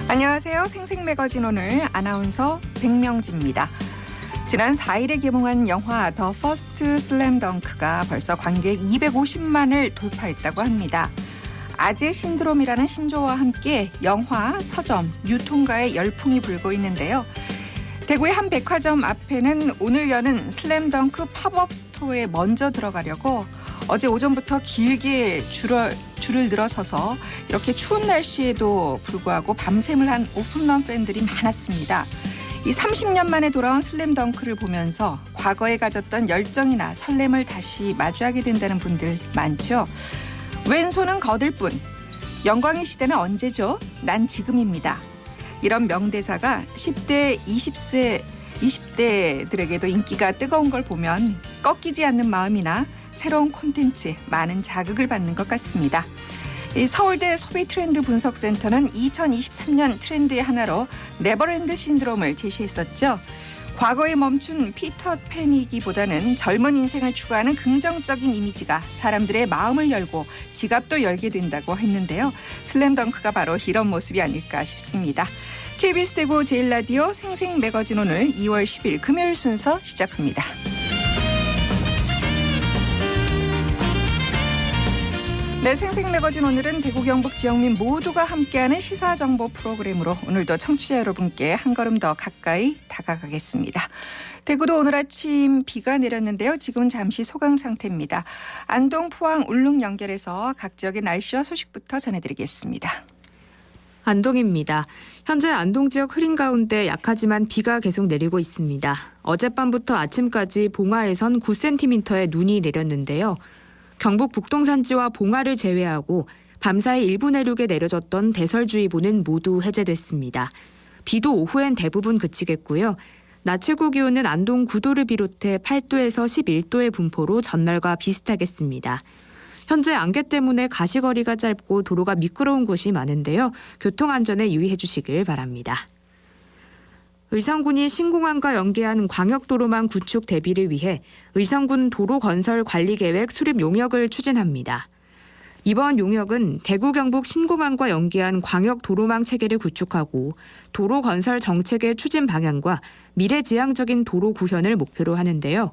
안녕하세요. 생생매거진 오늘 아나운서 백명지입니다. 지난 4일에 개봉한 영화 더 퍼스트 슬램덩크가 벌써 관객 250만을 돌파했다고 합니다. 아재 신드롬이라는 신조어와 함께 영화, 서점, 유통가에 열풍이 불고 있는데요. 대구의 한 백화점 앞에는 오늘 여는 슬램덩크 팝업 스토어에 먼저 들어가려고 어제 오전부터 길게 줄을 늘어서서 이렇게 추운 날씨에도 불구하고 밤샘을 한 오픈런 팬들이 많았습니다. 이 30년 만에 돌아온 슬램덩크를 보면서 과거에 가졌던 열정이나 설렘을 다시 마주하게 된다는 분들 많죠. 왼손은 거들 뿐, 영광의 시대는 언제죠? 난 지금입니다. 이런 명대사가 10대, 20대들에게도 인기가 뜨거운 걸 보면 꺾이지 않는 마음이나 새로운 콘텐츠, 많은 자극을 받는 것 같습니다. 이 서울대 소비트렌드 분석센터는 2023년 트렌드의 하나로 네버랜드 신드롬을 제시했었죠. 과거에 멈춘 피터팬이기보다는 젊은 인생을 추구하는 긍정적인 이미지가 사람들의 마음을 열고 지갑도 열게 된다고 했는데요. 슬램덩크가 바로 이런 모습이 아닐까 싶습니다. KBS 대구 제일라디오 생생매거진 오늘 2월 10일 금요일 순서 시작합니다. 네, 생생매거진 오늘은 대구 경북 지역민 모두가 함께하는 시사정보 프로그램으로 오늘도 청취자 여러분께 한 걸음 더 가까이 다가가겠습니다. 대구도 오늘 아침 비가 내렸는데요. 지금은 잠시 소강 상태입니다. 안동, 포항, 울릉 연결해서 각 지역의 날씨와 소식부터 전해드리겠습니다. 안동입니다. 현재 안동 지역 흐린 가운데 약하지만 비가 계속 내리고 있습니다. 어젯밤부터 아침까지 봉화에선 9cm의 눈이 내렸는데요. 경북 북동산지와 봉화를 제외하고 밤사이 일부 내륙에 내려졌던 대설주의보는 모두 해제됐습니다. 비도 오후엔 대부분 그치겠고요. 낮 최고 기온은 안동 9도를 비롯해 8도에서 11도의 분포로 전날과 비슷하겠습니다. 현재 안개 때문에 가시거리가 짧고 도로가 미끄러운 곳이 많은데요. 교통안전에 유의해 주시길 바랍니다. 의성군이 신공항과 연계한 광역도로망 구축 대비를 위해 의성군 도로건설관리계획 수립 용역을 추진합니다. 이번 용역은 대구 경북 신공항과 연계한 광역도로망 체계를 구축하고 도로건설 정책의 추진 방향과 미래지향적인 도로 구현을 목표로 하는데요.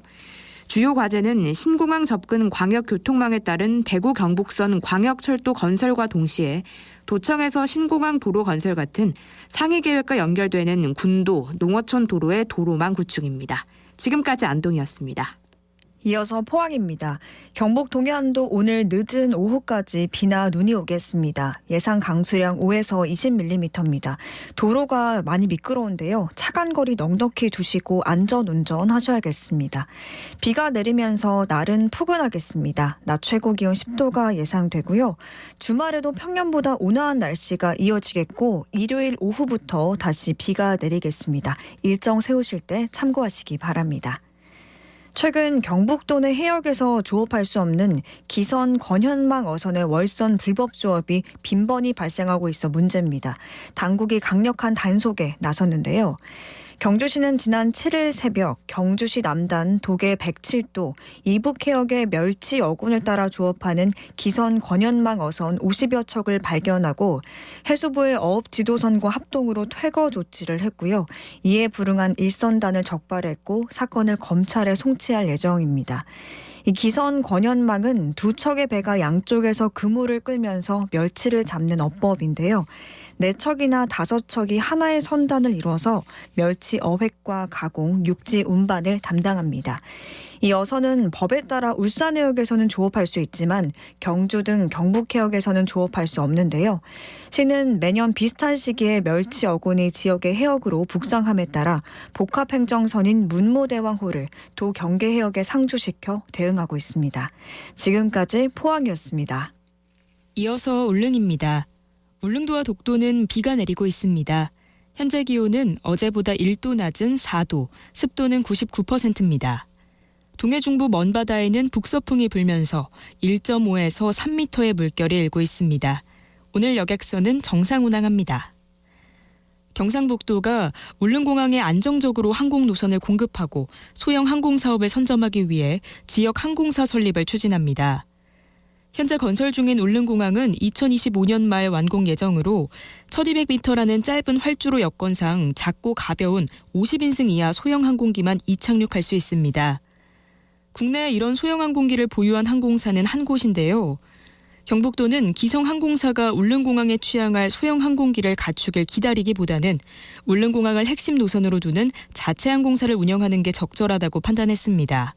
주요 과제는 신공항 접근 광역교통망에 따른 대구 경북선 광역철도 건설과 동시에 도청에서 신공항 도로 건설 같은 상위 계획과 연결되는 군도, 농어촌 도로의 도로망 구축입니다. 지금까지 안동이었습니다. 이어서 포항입니다. 경북 동해안도 오늘 늦은 오후까지 비나 눈이 오겠습니다. 예상 강수량 5에서 20mm입니다. 도로가 많이 미끄러운데요. 차간거리 넉넉히 두시고 안전운전 하셔야겠습니다. 비가 내리면서 날은 포근하겠습니다. 낮 최고 기온 10도가 예상되고요. 주말에도 평년보다 온화한 날씨가 이어지겠고 일요일 오후부터 다시 비가 내리겠습니다. 일정 세우실 때 참고하시기 바랍니다. 최근 경북도 내 해역에서 조업할 수 없는 기선 권현망 어선의 월선 불법 조업이 빈번히 발생하고 있어 문제입니다. 당국이 강력한 단속에 나섰는데요. 경주시는 지난 7일 새벽 경주시 남단 도계 107도 이북 해역의 멸치 어군을 따라 조업하는 기선 권현망 어선 50여 척을 발견하고 해수부의 어업 지도선과 합동으로 퇴거 조치를 했고요. 이에 불응한 일선단을 적발했고 사건을 검찰에 송치할 예정입니다. 이 기선 권현망은 두 척의 배가 양쪽에서 그물을 끌면서 멸치를 잡는 어법인데요. 4척이나 5척이 하나의 선단을 이뤄서 멸치 어획과 가공, 육지 운반을 담당합니다. 이 어선은 법에 따라 울산해역에서는 조업할 수 있지만 경주 등 경북해역에서는 조업할 수 없는데요. 시는 매년 비슷한 시기에 멸치 어군이 지역의 해역으로 북상함에 따라 복합행정선인 문무대왕호를 도 경계해역에 상주시켜 대응하고 있습니다. 지금까지 포항이었습니다. 이어서 울릉입니다. 울릉도와 독도는 비가 내리고 있습니다. 현재 기온은 어제보다 1도 낮은 4도, 습도는 99%입니다. 동해 중부 먼바다에는 북서풍이 불면서 1.5에서 3m의 물결이 일고 있습니다. 오늘 여객선은 정상 운항합니다. 경상북도가 울릉공항에 안정적으로 항공 노선을 공급하고 소형 항공 사업을 선점하기 위해 지역 항공사 설립을 추진합니다. 현재 건설 중인 울릉공항은 2025년 말 완공 예정으로 1200m라는 짧은 활주로 여건상 작고 가벼운 50인승 이하 소형 항공기만 이착륙할 수 있습니다. 국내에 이런 소형 항공기를 보유한 항공사는 한 곳인데요. 경북도는 기성항공사가 울릉공항에 취항할 소형 항공기를 갖추길 기다리기보다는 울릉공항을 핵심 노선으로 두는 자체 항공사를 운영하는 게 적절하다고 판단했습니다.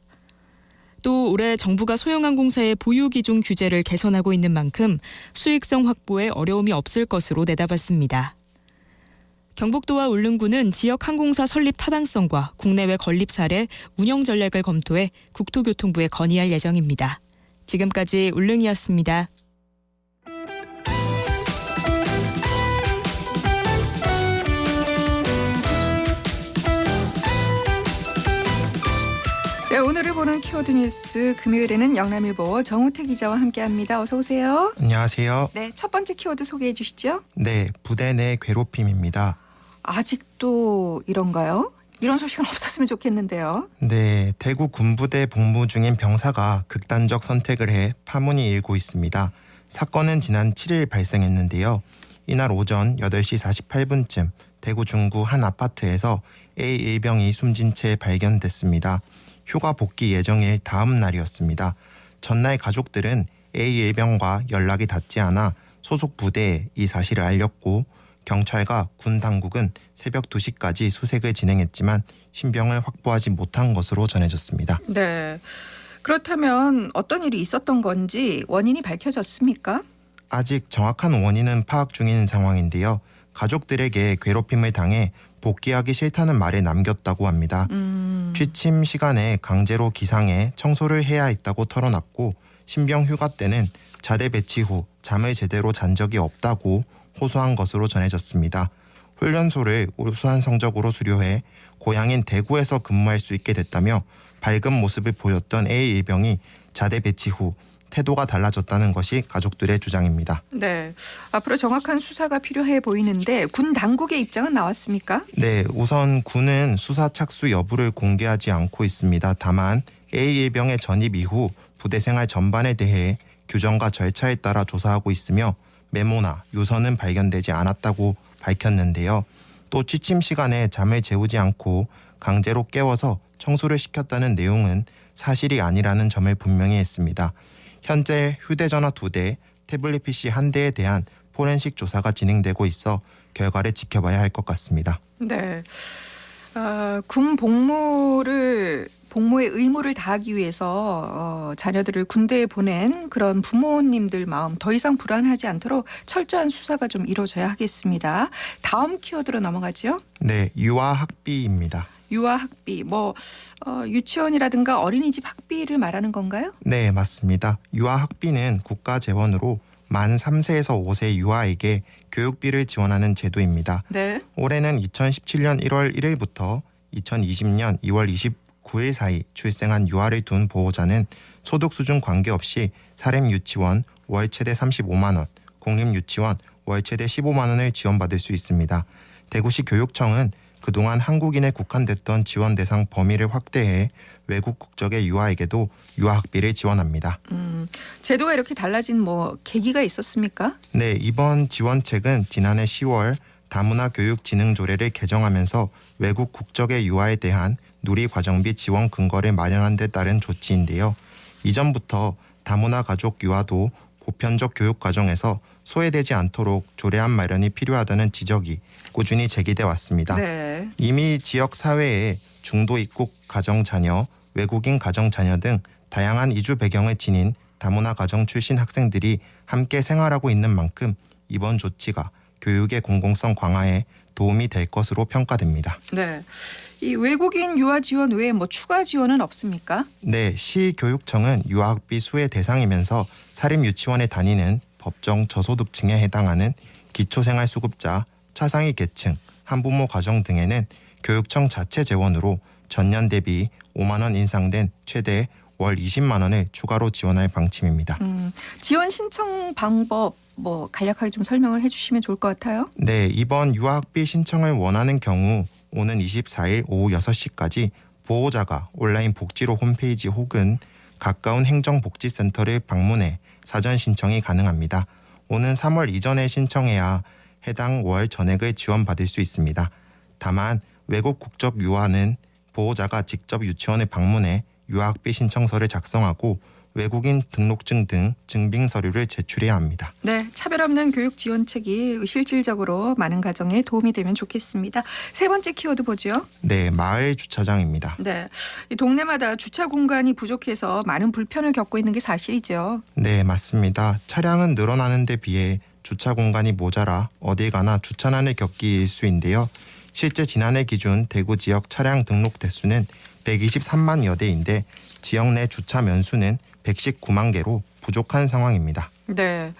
또 올해 정부가 소형항공사의 보유기준 규제를 개선하고 있는 만큼 수익성 확보에 어려움이 없을 것으로 내다봤습니다. 경북도와 울릉군은 지역 항공사 설립 타당성과 국내외 건립 사례, 운영 전략을 검토해 국토교통부에 건의할 예정입니다. 지금까지 울릉이었습니다. 네, 오늘을 보는 키워드 뉴스 금요일에는 영남일보 정우택 기자와 함께합니다. 어서 오세요. 안녕하세요. 네, 첫 번째 키워드 소개해 주시죠. 네, 부대 내 괴롭힘입니다. 아직도 이런가요? 이런 소식은 없었으면 좋겠는데요. 네, 대구 군부대 복무 중인 병사가 극단적 선택을 해 파문이 일고 있습니다. 사건은 지난 7일 발생했는데요. 이날 오전 8시 48분쯤 대구 중구 한 아파트에서 A 일병이 숨진 채 발견됐습니다. 휴가 복귀 예정일 다음 날이었습니다. 전날 가족들은 A 일병과 연락이 닿지 않아 소속 부대에 이 사실을 알렸고 경찰과 군 당국은 새벽 2시까지 수색을 진행했지만 신병을 확보하지 못한 것으로 전해졌습니다. 네. 그렇다면 어떤 일이 있었던 건지 원인이 밝혀졌습니까? 아직 정확한 원인은 파악 중인 상황인데요. 가족들에게 괴롭힘을 당해 복귀하기 싫다는 말을 남겼다고 합니다. 취침 시간에 강제로 기상해 청소를 해야 했다고 털어놨고 신병 휴가 때는 자대 배치 후 잠을 제대로 잔 적이 없다고 호소한 것으로 전해졌습니다. 훈련소를 우수한 성적으로 수료해 고향인 대구에서 근무할 수 있게 됐다며 밝은 모습을 보였던 A 일병이 자대 배치 후 태도가 달라졌다는 것이 가족들의 주장입니다. 네. 앞으로 정확한 수사가 필요해 보이는데 군 당국의 입장은 나왔습니까? 네, 우선 군은 수사 착수 여부를 공개하지 않고 있습니다. 다만 A 일병의 전입 이후 부대 생활 전반에 대해 규정과 절차에 따라 조사하고 있으며 메모나 유서는 발견되지 않았다고 밝혔는데요. 또 취침 시간에 잠을 재우지 않고 강제로 깨워서 청소를 시켰다는 내용은 사실이 아니라는 점을 분명히 했습니다. 현재 휴대전화 2대, 태블릿 PC 1대에 대한 포렌식 조사가 진행되고 있어 결과를 지켜봐야 할 것 같습니다. 네. 군 복무의 의무를 다하기 위해서 자녀들을 군대에 보낸 그런 부모님들 마음 더 이상 불안하지 않도록 철저한 수사가 좀 이루어져야 하겠습니다. 다음 키워드로 넘어가죠. 네, 유아 학비입니다. 유아 학비, 유치원이라든가 어린이집 학비를 말하는 건가요? 네, 맞습니다. 유아 학비는 국가 재원으로 만 3세에서 5세 유아에게 교육비를 지원하는 제도입니다. 네. 올해는 2017년 1월 1일부터 2020년 2월 29일 사이 출생한 유아를 둔 보호자는 소득 수준 관계없이 사립유치원 월 최대 35만 원, 공립유치원 월 최대 15만 원을 지원받을 수 있습니다. 대구시 교육청은 그동안 한국인에 국한됐던 지원 대상 범위를 확대해 외국 국적의 유아에게도 유아학비를 지원합니다. 제도가 이렇게 달라진 계기가 있었습니까? 네, 이번 지원책은 지난해 10월 다문화 교육진흥조례를 개정하면서 외국 국적의 유아에 대한 누리과정비 지원 근거를 마련한 데 따른 조치인데요. 이전부터 다문화 가족 유아도 보편적 교육 과정에서 소외되지 않도록 조례안 마련이 필요하다는 지적이 꾸준히 제기돼 왔습니다. 네. 이미 지역 사회에 중도 입국 가정 자녀, 외국인 가정 자녀 등 다양한 이주 배경을 지닌 다문화 가정 출신 학생들이 함께 생활하고 있는 만큼 이번 조치가 교육의 공공성 강화에 도움이 될 것으로 평가됩니다. 네. 이 외국인 유아 지원 외에 추가 지원은 없습니까? 네, 시교육청은 유아학비 수혜 대상이면서 사립유치원에 다니는 법정 저소득층에 해당하는 기초생활수급자, 차상위 계층, 한부모 가정 등에는 교육청 자체 재원으로 전년 대비 5만 원 인상된 최대 월 20만 원을 추가로 지원할 방침입니다. 지원 신청 방법 간략하게 좀 설명을 해주시면 좋을 것 같아요. 네, 이번 유아학비 신청을 원하는 경우 오는 24일 오후 6시까지 보호자가 온라인 복지로 홈페이지 혹은 가까운 행정복지센터를 방문해 사전 신청이 가능합니다. 오는 3월 이전에 신청해야 해당 월 전액을 지원받을 수 있습니다. 다만 외국 국적 유아는 보호자가 직접 유치원을 방문해 유아학비 신청서를 작성하고 외국인 등록증 등 증빙 서류를 제출해야 합니다. 네, 차별 없는 교육 지원책이 실질적으로 많은 가정에 도움이 되면 좋겠습니다. 세 번째 키워드 보죠. 네, 마을 주차장입니다. 네, 이 동네마다 주차 공간이 부족해서 많은 불편을 겪고 있는 게 사실이죠. 네, 맞습니다. 차량은 늘어나는 데 비해 주차 공간이 모자라 어딜 가나 주차난을 겪기 일쑤인데요. 실제 지난해 기준 대구 지역 차량 등록 대수는 123만여 대인데 지역 내 주차 면수는 119만 개로 부족한 상황입니다. 네.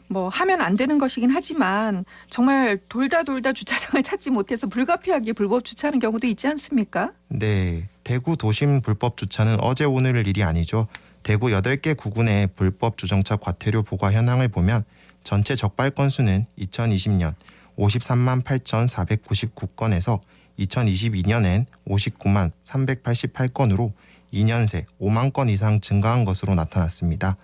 뭐 하면 안 되는 것이긴 하지만 정말 돌다 주차장을 찾지 못해서 불가피하게 불법 주차하는 경우도 있지 않습니까? 네, 대구 도심 불법 주차는 어제 오늘 일이 아니죠. 대구 8개 구군의 불법 주정차 과태료 부과 현황을 보면 전체 적발 건수는 2020년 53만 8,499건에서 2022년엔 59만 388건으로 2년 새 5만 건 이상 증가한 것으로 나타났습니다.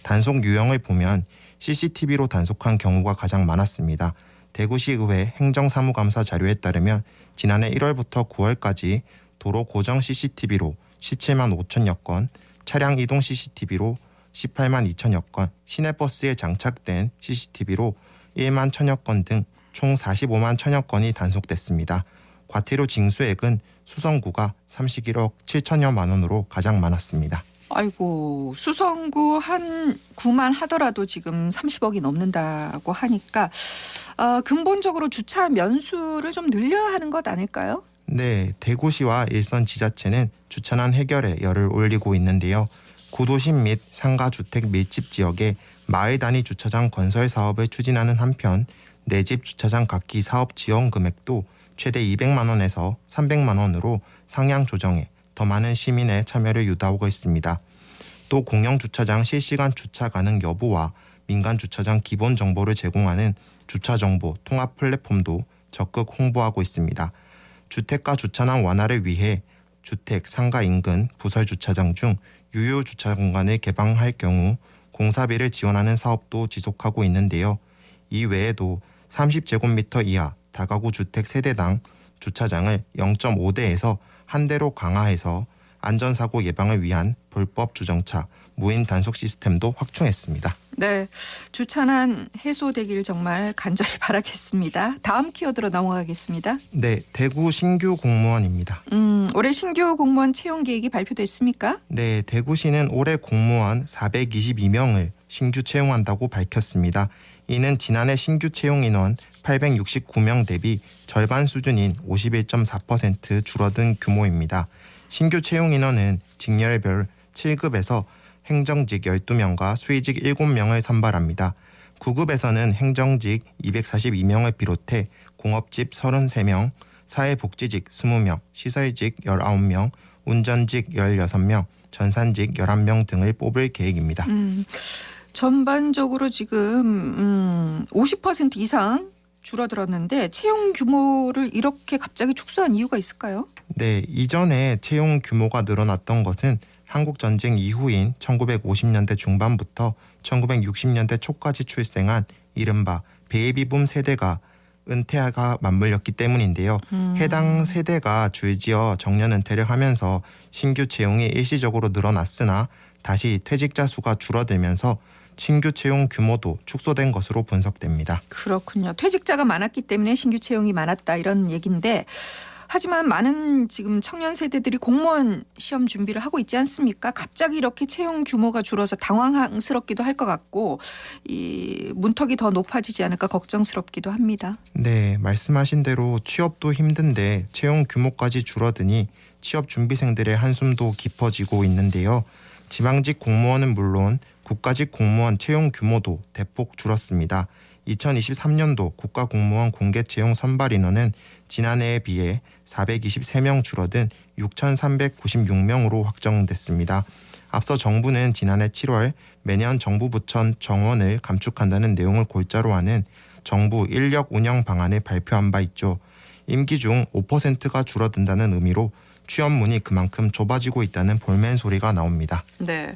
단속 유형을 보면 CCTV로 단속한 경우가 가장 많았습니다. 대구시의회 행정사무감사 자료에 따르면 지난해 1월부터 9월까지 도로 고정 CCTV로 17만 5천여 건, 차량 이동 CCTV로 18만 2천여 건, 시내버스에 장착된 CCTV로 1만 1천여 건 등 총 45만 1천여 건이 단속됐습니다. 과태료 징수액은 수성구가 31억 7천여만 원으로 가장 많았습니다. 아이고, 수성구 한 구만 하더라도 지금 30억이 넘는다고 하니까 근본적으로 주차 면수를 좀 늘려야 하는 것 아닐까요? 네, 대구시와 일선 지자체는 주차난 해결에 열을 올리고 있는데요. 구도심 및 상가주택 밀집 지역에 마을 단위 주차장 건설 사업을 추진하는 한편 내 집 주차장 갖기 사업 지원 금액도 최대 200만 원에서 300만 원으로 상향 조정해 더 많은 시민의 참여를 유도하고 있습니다. 또 공영주차장 실시간 주차 가능 여부와 민간주차장 기본 정보를 제공하는 주차정보 통합 플랫폼도 적극 홍보하고 있습니다. 주택가 주차난 완화를 위해 주택, 상가 인근 부설주차장 중 유휴 주차 공간을 개방할 경우 공사비를 지원하는 사업도 지속하고 있는데요. 이 외에도 30제곱미터 이하 다가구 주택 세대당 주차장을 0.5대에서 1대로 강화해서 안전사고 예방을 위한 불법 주정차, 무인 단속 시스템도 확충했습니다. 네, 주차난 해소되기를 정말 간절히 바라겠습니다. 다음 키워드로 넘어가겠습니다. 네, 대구 신규 공무원입니다. 올해 신규 공무원 채용 계획이 발표됐습니까? 네, 대구시는 올해 공무원 422명을 신규 채용한다고 밝혔습니다. 이는 지난해 신규 채용 인원 869명 대비 절반 수준인 51.4% 줄어든 규모입니다. 신규 채용 인원은 직렬별 7급에서 행정직 12명과 수의직 7명을 선발합니다. 9급에서는 행정직 242명을 비롯해 공업직 33명, 사회복지직 20명, 시설직 19명, 운전직 16명, 전산직 11명 등을 뽑을 계획입니다. 전반적으로 지금 50% 이상 줄어들었는데 채용 규모를 이렇게 갑자기 축소한 이유가 있을까요? 네, 이전에 채용 규모가 늘어났던 것은 한국전쟁 이후인 1950년대 중반부터 1960년대 초까지 출생한 이른바 베이비붐 세대가 은퇴가 맞물렸기 때문인데요. 해당 세대가 줄지어 정년 은퇴를 하면서 신규 채용이 일시적으로 늘어났으나 다시 퇴직자 수가 줄어들면서 신규 채용 규모도 축소된 것으로 분석됩니다. 그렇군요. 퇴직자가 많았기 때문에 신규 채용이 많았다 이런 얘기인데 하지만 많은 지금 청년 세대들이 공무원 시험 준비를 하고 있지 않습니까? 갑자기 이렇게 채용 규모가 줄어서 당황스럽기도 할 것 같고 이 문턱이 더 높아지지 않을까 걱정스럽기도 합니다. 네, 말씀하신 대로 취업도 힘든데 채용 규모까지 줄어드니 취업 준비생들의 한숨도 깊어지고 있는데요. 지방직 공무원은 물론 국가직 공무원 채용 규모도 대폭 줄었습니다. 2023년도 국가공무원 공개 채용 선발 인원은 지난해에 비해 423명 줄어든 6,396명으로 확정됐습니다. 앞서 정부는 지난해 7월 매년 정부 부처 정원을 감축한다는 내용을 골자로 하는 정부 인력 운영 방안을 발표한 바 있죠. 임기 중 5%가 줄어든다는 의미로 취업문이 그만큼 좁아지고 있다는 볼멘 소리가 나옵니다. 네.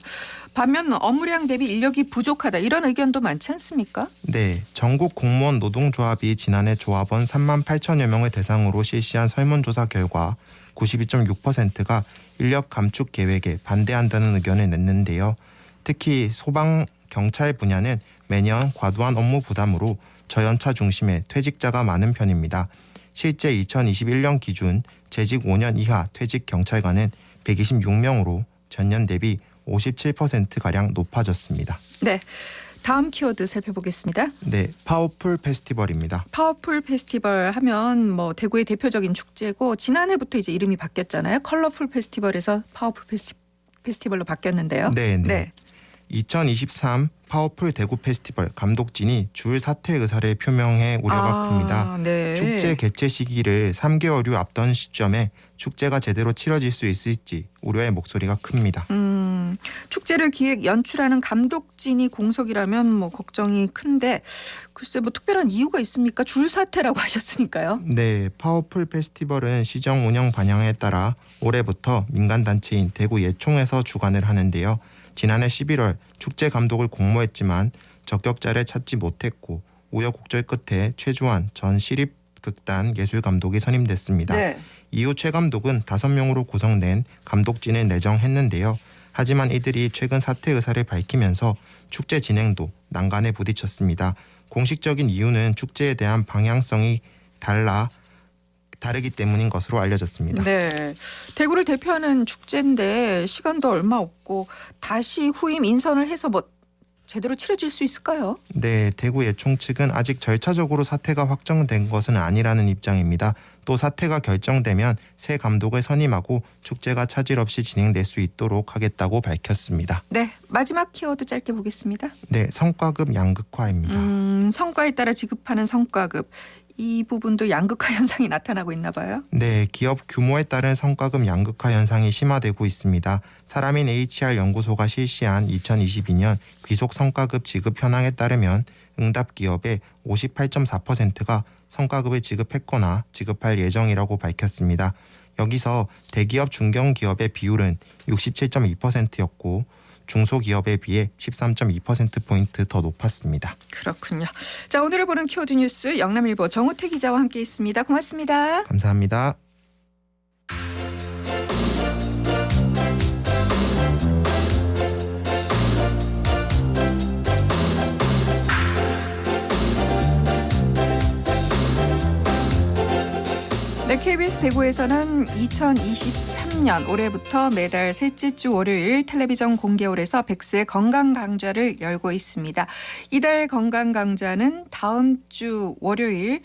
반면 업무량 대비 인력이 부족하다 이런 의견도 많지 않습니까? 네, 전국 공무원 노동조합이 지난해 조합원 3만 8천여 명을 대상으로 실시한 설문조사 결과 92.6%가 인력 감축 계획에 반대한다는 의견을 냈는데요. 특히 소방, 경찰 분야는 매년 과도한 업무 부담으로 저연차 중심의 퇴직자가 많은 편입니다. 실제 2021년 기준 재직 5년 이하 퇴직 경찰관은 126명으로 전년 대비 57%가량 높아졌습니다. 네. 다음 키워드 살펴보겠습니다. 네, 파워풀 페스티벌입니다. 파워풀 페스티벌 하면 뭐 대구의 대표적인 축제고 지난해부터 이제 이름이 바뀌었잖아요. 컬러풀 페스티벌에서 파워풀 페스티벌로 바뀌었는데요. 네. 2023 파워풀 대구 페스티벌 감독진이 줄 사퇴 의사를 표명해 우려가 큽니다. 네. 축제 개최 시기를 3개월여 앞둔 시점에 축제가 제대로 치러질 수 있을지 우려의 목소리가 큽니다. 축제를 기획 연출하는 감독진이 공석이라면 뭐 걱정이 큰데 글쎄 뭐 특별한 이유가 있습니까? 줄 사퇴라고 하셨으니까요. 네, 파워풀 페스티벌은 시정 운영 방향에 따라 올해부터 민간단체인 대구 예총에서 주관을 하는데요. 지난해 11월 축제 감독을 공모했지만 적격자를 찾지 못했고 우여곡절 끝에 최주환 전 시립극단 예술감독이 선임됐습니다. 네. 이후 최 감독은 5명으로 구성된 감독진을 내정했는데요. 하지만 이들이 최근 사퇴 의사를 밝히면서 축제 진행도 난간에 부딪혔습니다. 공식적인 이유는 축제에 대한 방향성이 다르기 때문인 것으로 알려졌습니다. 네, 대구를 대표하는 축제인데 시간도 얼마 없고 다시 후임 인선을 해서 뭐 제대로 치러질 수 있을까요? 네, 대구 예총 측은 아직 절차적으로 사퇴가 확정된 것은 아니라는 입장입니다. 또 사퇴가 결정되면 새 감독을 선임하고 축제가 차질 없이 진행될 수 있도록 하겠다고 밝혔습니다. 네, 마지막 키워드 짧게 보겠습니다. 네, 성과급 양극화입니다. 성과에 따라 지급하는 성과급. 이 부분도 양극화 현상이 나타나고 있나 봐요. 네, 기업 규모에 따른 성과급 양극화 현상이 심화되고 있습니다. 사람인 HR 연구소가 실시한 2022년 귀속 성과급 지급 현황에 따르면 응답 기업의 58.4%가 성과급을 지급했거나 지급할 예정이라고 밝혔습니다. 여기서 대기업 중견기업의 비율은 67.2%였고 중소기업에 비해 13.2%포인트 더 높았습니다. 그렇군요. 자, 오늘을 보는 키워드 뉴스 영남일보 정우태 기자와 함께했습니다. 고맙습니다. 감사합니다. 네, KBS 대구에서는 2023년 올해부터 매달 셋째 주 월요일 텔레비전 공개홀에서 100세 건강강좌를 열고 있습니다. 이달 건강강좌는 다음 주 월요일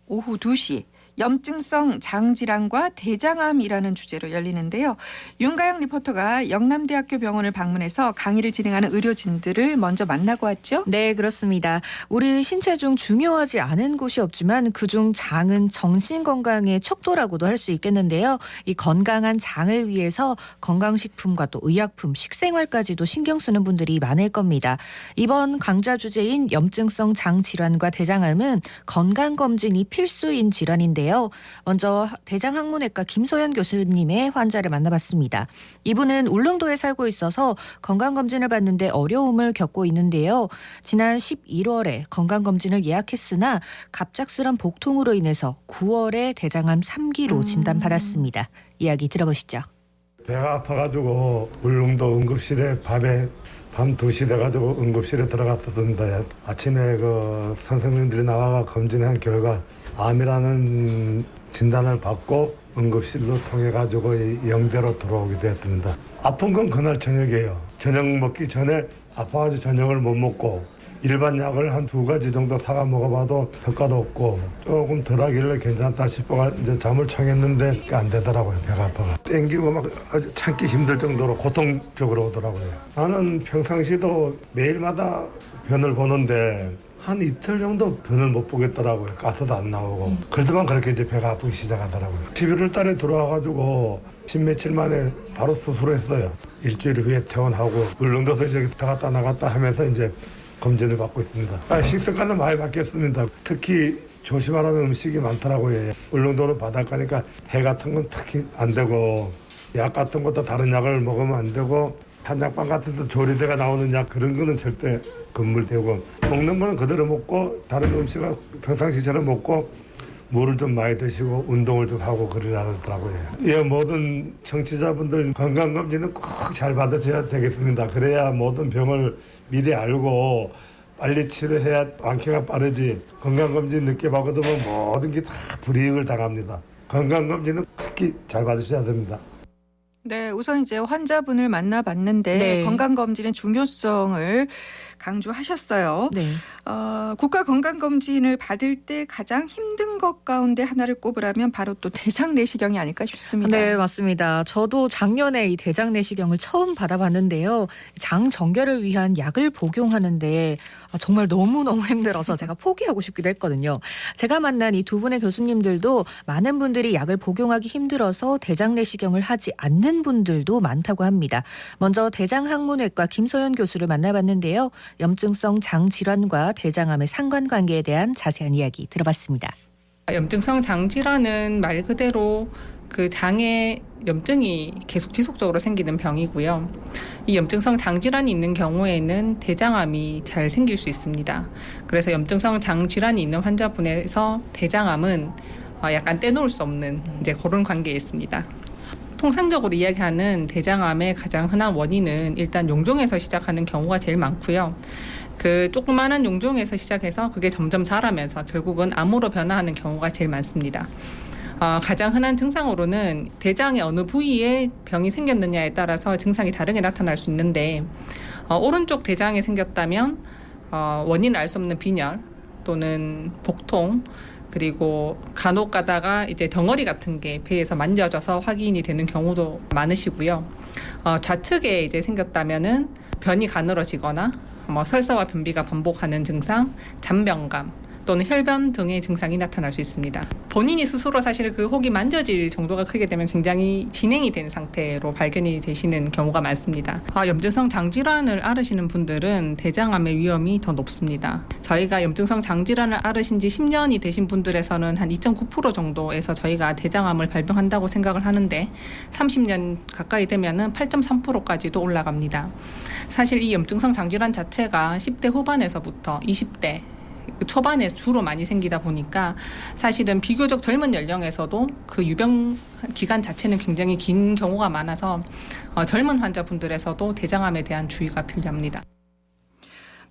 오후 2시 염증성 장질환과 대장암이라는 주제로 열리는데요. 윤가영 리포터가 영남대학교 병원을 방문해서 강의를 진행하는 의료진들을 먼저 만나고 왔죠. 네, 그렇습니다. 우리 신체 중 중요하지 않은 곳이 없지만 그중 장은 정신 건강의 척도라고도 할 수 있겠는데요. 이 건강한 장을 위해서 건강식품과 또 의약품, 식생활까지도 신경 쓰는 분들이 많을 겁니다. 이번 강좌 주제인 염증성 장 질환과 대장암은 건강검진이 필수인 질환인데요. 먼저 대장학문외과 김소연 교수님의 환자를 만나봤습니다. 이분은 울릉도에 살고 있어서 건강검진을 받는데 어려움을 겪고 있는데요. 지난 11월에 건강검진을 예약했으나 갑작스런 복통으로 인해서 9월에 대장암 3기로 진단받았습니다. 이야기 들어보시죠. 배가 아파가지고 울릉도 응급실에 밤 2시 돼가지고 응급실에 들어갔었습니다. 아침에 그 선생님들이 나와가 검진한 결과 암이라는 진단을 받고 응급실로 통해가지고 영대로 들어오게 되었습니다. 아픈 건 그날 저녁이에요. 저녁 먹기 전에 아파가지고 저녁을 못 먹고 일반 약을 한 2가지 정도 사가 먹어봐도 효과도 없고 조금 덜하길래 괜찮다 싶어가 이제 잠을 청했는데 안 되더라고요. 배가 아파가 땡기고 막 아주 참기 힘들 정도로 고통적으로 오더라고요. 나는 평상시도 매일마다 변을 보는데 한 이틀 정도 변을 못 보겠더라고요. 가스도 안 나오고. 그래서만 그렇게 이제 배가 아프기 시작하더라고요. 11월 달에 들어와가지고 10며칠 만에 바로 수술했어요. 일주일 후에 퇴원하고 울릉도에서 이제 나갔다 하면서 이제 검진을 받고 있습니다. 식습관은 많이 바뀌었습니다. 특히 조심하라는 음식이 많더라고요. 울릉도는 바닷가니까 해 같은 건 특히 안 되고 약 같은 것도 다른 약을 먹으면 안 되고 한약방 같은 데 조리대가 나오는 약 그런 거는 절대 금물되고 먹는 거는 그대로 먹고 다른 음식은 평상시처럼 먹고 물을 좀 많이 드시고 운동을 좀 하고 그러더라고요. 예, 모든 청취자분들 건강검진은 꼭 잘 받으셔야 되겠습니다. 그래야 모든 병을 미리 알고 빨리 치료해야 완쾌가 빠르지 건강검진 늦게 받으면 모든 게 다 불이익을 당합니다. 건강검진은 특히 잘 받으셔야 됩니다. 네, 우선 이제 환자분을 만나봤는데 네. 건강검진의 중요성을 강조하셨어요. 네. 국가 건강검진을 받을 때 가장 힘든 것 가운데 하나를 꼽으라면 바로 또 대장 내시경이 아닐까 싶습니다. 네, 맞습니다. 저도 작년에 이 대장 내시경을 처음 받아봤는데요. 장 정결을 위한 약을 복용하는데 정말 너무너무 힘들어서 제가 포기하고 싶기도 했거든요. 제가 만난 이 두 분의 교수님들도 많은 분들이 약을 복용하기 힘들어서 대장 내시경을 하지 않는 분들도 많다고 합니다. 먼저 대장학문외과 김소연 교수를 만나봤는데요. 염증성 장 질환과 대장암의 상관관계에 대한 자세한 이야기 들어봤습니다. 염증성 장질환은 말 그대로 그 장에 염증이 계속 지속적으로 생기는 병이고요. 이 염증성 장질환이 있는 경우에는 대장암이 잘 생길 수 있습니다. 그래서 염증성 장질환이 있는 환자분에서 대장암은 약간 떼놓을 수 없는 이제 그런 관계에 있습니다. 통상적으로 이야기하는 대장암의 가장 흔한 원인은 일단 용종에서 시작하는 경우가 제일 많고요. 그 조그마한 용종에서 시작해서 그게 점점 자라면서 결국은 암으로 변화하는 경우가 제일 많습니다. 가장 흔한 증상으로는 대장의 어느 부위에 병이 생겼느냐에 따라서 증상이 다르게 나타날 수 있는데 오른쪽 대장에 생겼다면 원인을 알 수 없는 빈혈 또는 복통 그리고 간혹 가다가 이제 덩어리 같은 게 배에서 만져져서 확인이 되는 경우도 많으시고요. 좌측에 이제 생겼다면은 변이 가늘어지거나 설사와 변비가 반복하는 증상, 잔병감 또는 혈변 등의 증상이 나타날 수 있습니다. 본인이 스스로 사실 그 혹이 만져질 정도가 크게 되면 굉장히 진행이 된 상태로 발견이 되시는 경우가 많습니다. 염증성 장질환을 앓으시는 분들은 대장암의 위험이 더 높습니다. 저희가 염증성 장질환을 앓으신 지 10년이 되신 분들에서는 한 2.9% 정도에서 저희가 대장암을 발병한다고 생각을 하는데 30년 가까이 되면은 8.3%까지도 올라갑니다. 사실 이 염증성 장질환 자체가 10대 후반에서부터 20대 초반에 주로 많이 생기다 보니까 사실은 비교적 젊은 연령에서도 그 유병 기간 자체는 굉장히 긴 경우가 많아서 젊은 환자분들에서도 대장암에 대한 주의가 필요합니다.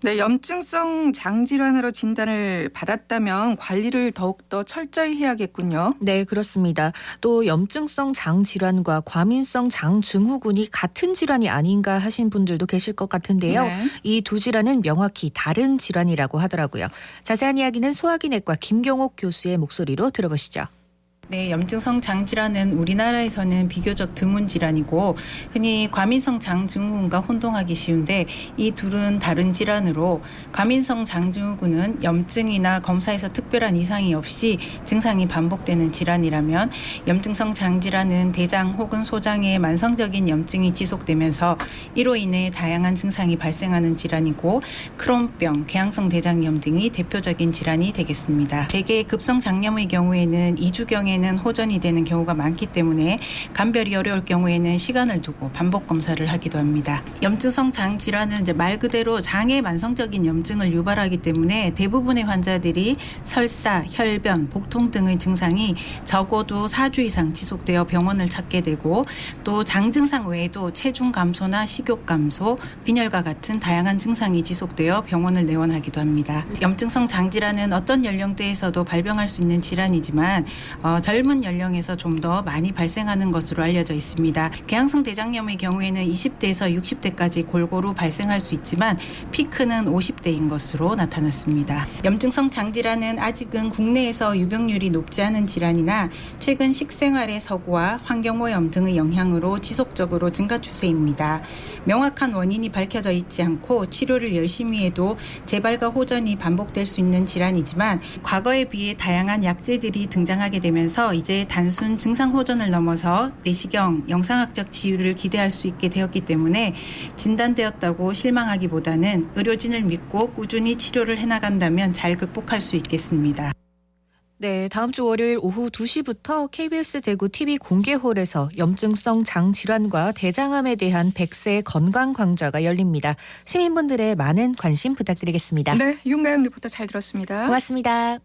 네, 염증성 장질환으로 진단을 받았다면 관리를 더욱더 철저히 해야겠군요. 네, 그렇습니다. 또 염증성 장 질환과 과민성 장 증후군이 같은 질환이 아닌가 하신 분들도 계실 것 같은데요. 네. 이 두 질환은 명확히 다른 질환이라고 하더라고요. 자세한 이야기는 소화기내과 김경옥 교수의 목소리로 들어보시죠. 네, 염증성 장질환은 우리나라에서는 비교적 드문 질환이고 흔히 과민성 장증후군과 혼동하기 쉬운데 이 둘은 다른 질환으로 과민성 장증후군은 염증이나 검사에서 특별한 이상이 없이 증상이 반복되는 질환이라면 염증성 장질환은 대장 혹은 소장에 만성적인 염증이 지속되면서 이로 인해 다양한 증상이 발생하는 질환이고 크론병, 궤양성 대장염 등이 대표적인 질환이 되겠습니다. 대개 급성 장염의 경우에는 2주경에 호전이 되는 경우가 많기 때문에 감별이 어려울 경우에는 시간을 두고 반복 검사를 하기도 합니다. 염증성 장 질환은 이제 말 그대로 장의 만성적인 염증을 유발하기 때문에 대부분의 환자들이 설사, 혈변, 복통 등의 증상이 적어도 4주 이상 지속되어 병원을 찾게 되고 또 장 증상 외에도 체중 감소나 식욕 감소, 빈혈과 같은 다양한 증상이 지속되어 병원을 내원하기도 합니다. 염증성 장 질환은 어떤 연령대에서도 발병할 수 있는 질환이지만 젊은 연령에서 좀 더 많이 발생하는 것으로 알려져 있습니다. 궤양성 대장염의 경우에는 20대에서 60대까지 골고루 발생할 수 있지만 피크는 50대인 것으로 나타났습니다. 염증성 장질환은 아직은 국내에서 유병률이 높지 않은 질환이나 최근 식생활의 서구와 환경오염 등의 영향으로 지속적으로 증가 추세입니다. 명확한 원인이 밝혀져 있지 않고 치료를 열심히 해도 재발과 호전이 반복될 수 있는 질환이지만 과거에 비해 다양한 약제들이 등장하게 되면서 이제 단순 증상 호전을 넘어서 내시경, 영상학적 치유를 기대할 수 있게 되었기 때문에 진단되었다고 실망하기보다는 의료진을 믿고 꾸준히 치료를 해나간다면 잘 극복할 수 있겠습니다. 네, 다음 주 월요일 오후 2시부터 KBS 대구 TV 공개홀에서 염증성 장질환과 대장암에 대한 100세 건강 강좌가 열립니다. 시민분들의 많은 관심 부탁드리겠습니다. 네, 윤가영 리포터 잘 들었습니다. 고맙습니다.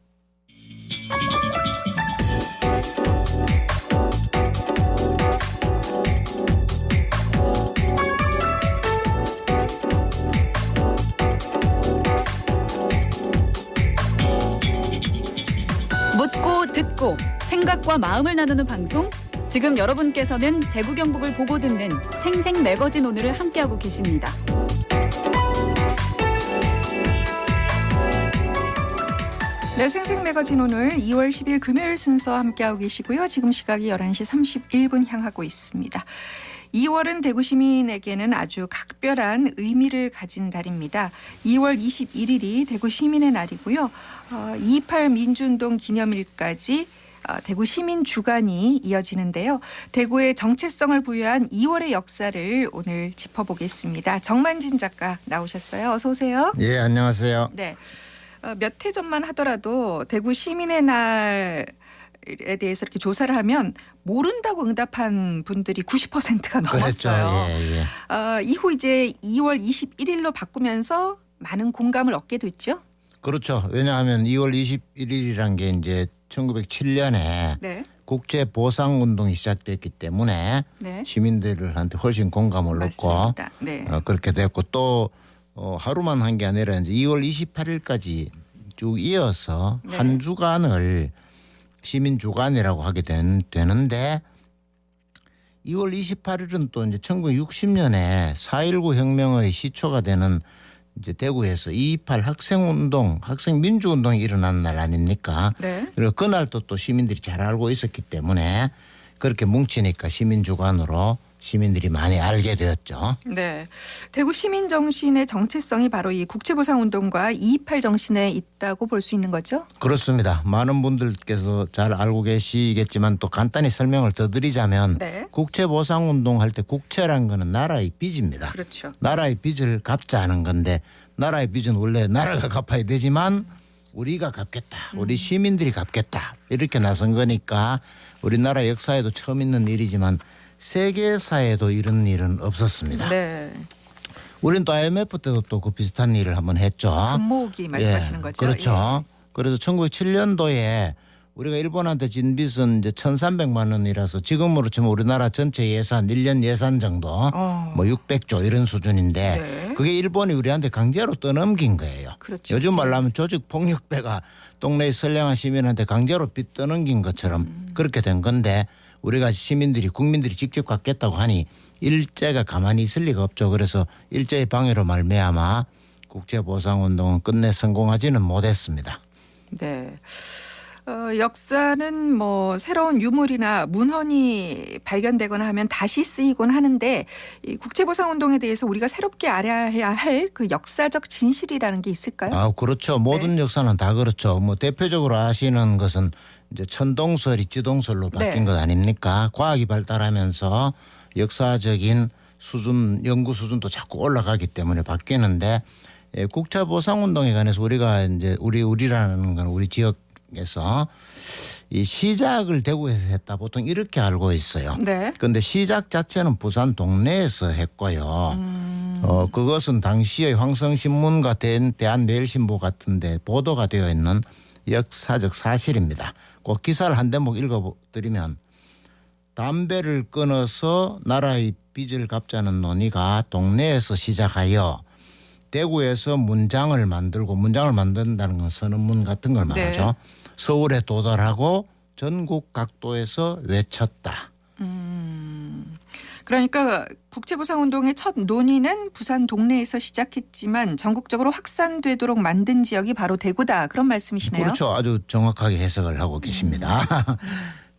묻고 듣고 생각과 마음을 나누는 방송. 지금 여러분께서는 대구 경북을 보고 듣는 생생 매거진 오늘을 함께하고 계십니다. 네, 생생 매거진 오늘 2월 10일 금요일 순서 함께하고 계시고요. 지금 시각이 11시 31분 향하고 있습니다. 2월은 대구 시민에게는 아주 각별한 의미를 가진 달입니다. 2월 21일이 대구 시민의 날이고요. 2.28 민주운동 기념일까지 대구 시민 주간이 이어지는데요. 대구의 정체성을 부여한 2월의 역사를 오늘 짚어보겠습니다. 정만진 작가 나오셨어요. 어서 오세요. 예, 안녕하세요. 네. 몇 해 전만 하더라도 대구 시민의 날에 대해서 이렇게 조사를 하면 모른다고 응답한 분들이 90%가 넘었어요. 그렇죠. 예. 이후 이제 2월 21일로 바꾸면서 많은 공감을 얻게 됐죠. 그렇죠. 왜냐하면 2월 21일이란 게 이제 1907년에 네. 국제 보상 운동이 시작됐기 때문에 네. 시민들한테 훨씬 공감을 얻고 맞습니다. 네. 그렇게 됐고 또 하루만 한 게 아니라 이제 2월 28일까지 쭉 이어서 네. 한 주간을 시민 주간이라고 하게 되는데 2월 28일은 또 이제 1960년에 4.19 혁명의 시초가 되는 이제 대구에서 2.28 학생운동, 학생민주운동이 일어나는 날 아닙니까? 네. 그리고 그날 또 시민들이 잘 알고 있었기 때문에 그렇게 뭉치니까 시민주간으로 시민들이 많이 알게 되었죠. 네. 대구 시민 정신의 정체성이 바로 이 국제보상운동과 2.28 정신에 있다고 볼 수 있는 거죠? 그렇습니다. 많은 분들께서 잘 알고 계시겠지만 또 간단히 설명을 더 드리자면 네. 국제보상운동 할 때 국채란 거는 나라의 빚입니다. 그렇죠. 나라의 빚을 갚자 하는 건데 나라의 빚은 원래 나라가 갚아야 되지만 우리가 갚겠다. 우리 시민들이 갚겠다. 이렇게 나선 거니까 우리나라 역사에도 처음 있는 일이지만 세계사에도 이런 일은 없었습니다. 네. 우리는 또 IMF 때도 또 그 비슷한 일을 한번 했죠. 금모으기 말씀하시는 거죠? 그렇죠. 예. 그래서 1907년도에 우리가 일본한테 진 빚은 이제 1,300만 원이라서 지금으로 치면 우리나라 전체 예산 1년 예산 정도 뭐 600조 이런 수준인데 네. 그게 일본이 우리한테 강제로 떠넘긴 거예요. 그렇죠. 요즘 말로 하면 조직 폭력배가 동네의 선량한 시민한테 강제로 빚 떠넘긴 것처럼 그렇게 된 건데 우리가 시민들이 국민들이 직접 갚겠다고 하니 일제가 가만히 있을 리가 없죠. 그래서 일제의 방해로 말미암아 국제보상운동은 끝내 성공하지는 못했습니다. 네. 역사는 뭐 새로운 유물이나 문헌이 발견되거나 하면 다시 쓰이곤 하는데 이 국제보상운동에 대해서 우리가 새롭게 알아야 할 그 역사적 진실이라는 게 있을까요? 그렇죠. 모든 역사는 다 그렇죠. 뭐 대표적으로 아시는 것은 이제 천동설이 지동설로 바뀐 네. 것 아닙니까? 과학이 발달하면서 역사적인 수준, 연구 수준도 자꾸 올라가기 때문에 바뀌는데 국제보상운동에 관해서 우리가 이제 우리라는 건 우리 지역에서 이 시작을 대구에서 했다 보통 이렇게 알고 있어요. 네. 그런데 시작 자체는 부산 동네에서 했고요. 그것은 당시의 황성신문과 대한매일신보 같은데 보도가 되어 있는 역사적 사실입니다. 그 기사를 한 대목 읽어드리면 담배를 끊어서 나라의 빚을 갚자는 논의가 동네에서 시작하여 대구에서 문장을 만든다는 건 선언문 같은 걸 말하죠. 네. 서울에 도달하고 전국 각도에서 외쳤다. 그러니까 국제보상운동의 첫 논의는 부산 동네에서 시작했지만 전국적으로 확산되도록 만든 지역이 바로 대구다. 그런 말씀이시네요. 그렇죠. 아주 정확하게 해석을 하고 계십니다.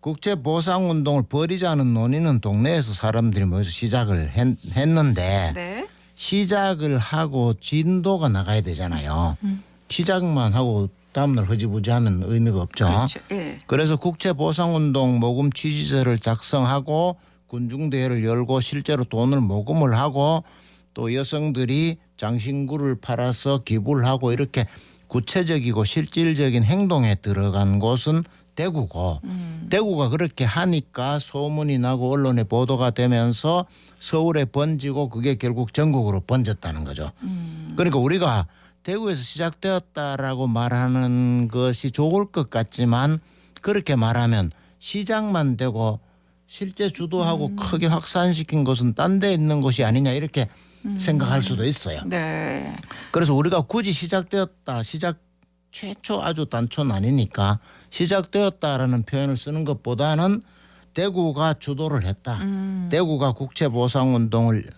국제보상운동을 벌이자는 논의는 동네에서 사람들이 모여서 시작을 했는데 네. 시작을 하고 진도가 나가야 되잖아요. 시작만 하고 다음날 흐지부지하면 의미가 없죠. 그렇죠. 예. 그래서 국제보상운동 모금 취지서를 작성하고 군중대회를 열고 실제로 돈을 모금을 하고 또 여성들이 장신구를 팔아서 기부를 하고 이렇게 구체적이고 실질적인 행동에 들어간 곳은 대구고 대구가 그렇게 하니까 소문이 나고 언론에 보도가 되면서 서울에 번지고 그게 결국 전국으로 번졌다는 거죠. 그러니까 우리가 대구에서 시작되었다라고 말하는 것이 좋을 것 같지만 그렇게 말하면 시작만 되고 실제 주도하고 크게 확산시킨 것은 딴 데 있는 것이 아니냐 이렇게 생각할 수도 있어요. 네. 그래서 우리가 굳이 시작되었다, 시작 최초 아주 단초는 아니니까 시작되었다라는 표현을 쓰는 것보다는 대구가 주도를 했다. 대구가 국채보상운동을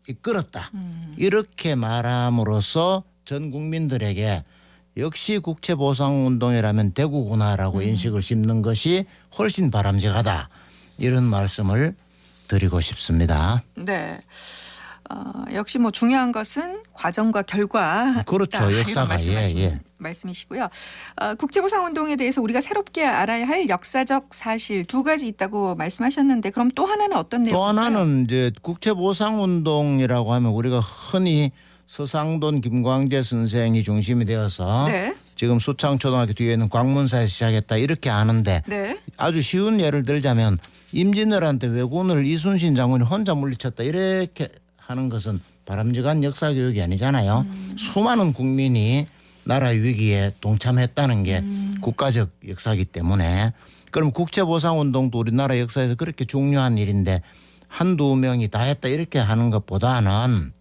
이끌었다. 이렇게 말함으로써 전 국민들에게 역시 국채보상운동이라면 대구구나라고 인식을 심는 것이 훨씬 바람직하다. 이런 말씀을 드리고 싶습니다. 네. 역시 뭐 중요한 것은 과정과 결과. 그렇죠. 역사가. 예. 말씀이시고요. 국제보상운동에 대해서 우리가 새롭게 알아야 할 역사적 사실 두 가지 있다고 말씀하셨는데 그럼 또 하나는 어떤 내용인가요? 또 하나는 이제 국제보상운동이라고 하면 우리가 흔히 서상돈 김광재 선생이 중심이 되어서 네. 지금 수창초등학교 뒤에 있는 광문사에서 시작했다 이렇게 아는데 네. 아주 쉬운 예를 들자면 임진왜란때 왜군을 이순신 장군이 혼자 물리쳤다 이렇게 하는 것은 바람직한 역사 교육이 아니잖아요. 수많은 국민이 나라 위기에 동참했다는 게 국가적 역사이기 때문에 그럼 국제보상운동도 우리나라 역사에서 그렇게 중요한 일인데 한두 명이 다 했다 이렇게 하는 것보다는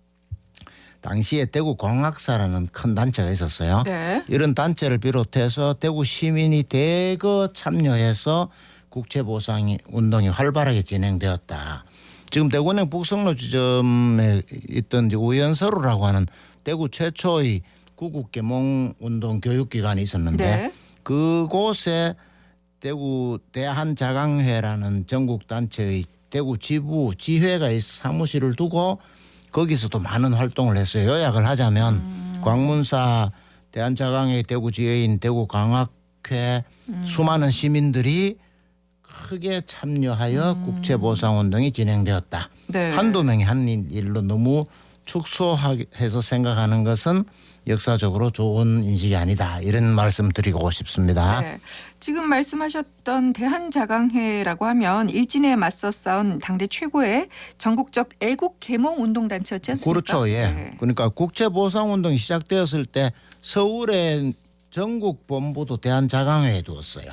당시에 대구 광학사라는 큰 단체가 있었어요. 네. 이런 단체를 비롯해서 대구 시민이 대거 참여해서 국채보상운동이 활발하게 진행되었다. 지금 대구은행 북성로 지점에 있던 이제 우연서루라고 하는 대구 최초의 구국개몽운동 교육기관이 있었는데 네. 그곳에 대구 대한자강회라는 전국단체의 대구 지부 지회가 사무실을 두고 거기서도 많은 활동을 했어요. 요약을 하자면 광문사 대한자강회 대구 지회인 대구광학회 수많은 시민들이 크게 참여하여 국채보상운동이 진행되었다. 네. 한두 명이 한 일로 너무 축소해서 생각하는 것은 역사적으로 좋은 인식이 아니다. 이런 말씀 드리고 싶습니다. 네. 지금 말씀하셨던 대한자강회라고 하면 일진에 맞서 싸운 당대 최고의 전국적 애국 계몽 운동단체였지 않습니까? 그렇죠. 예. 네. 그러니까 국채보상운동이 시작되었을 때 서울의 전국 본부도 대한자강회에 두었어요.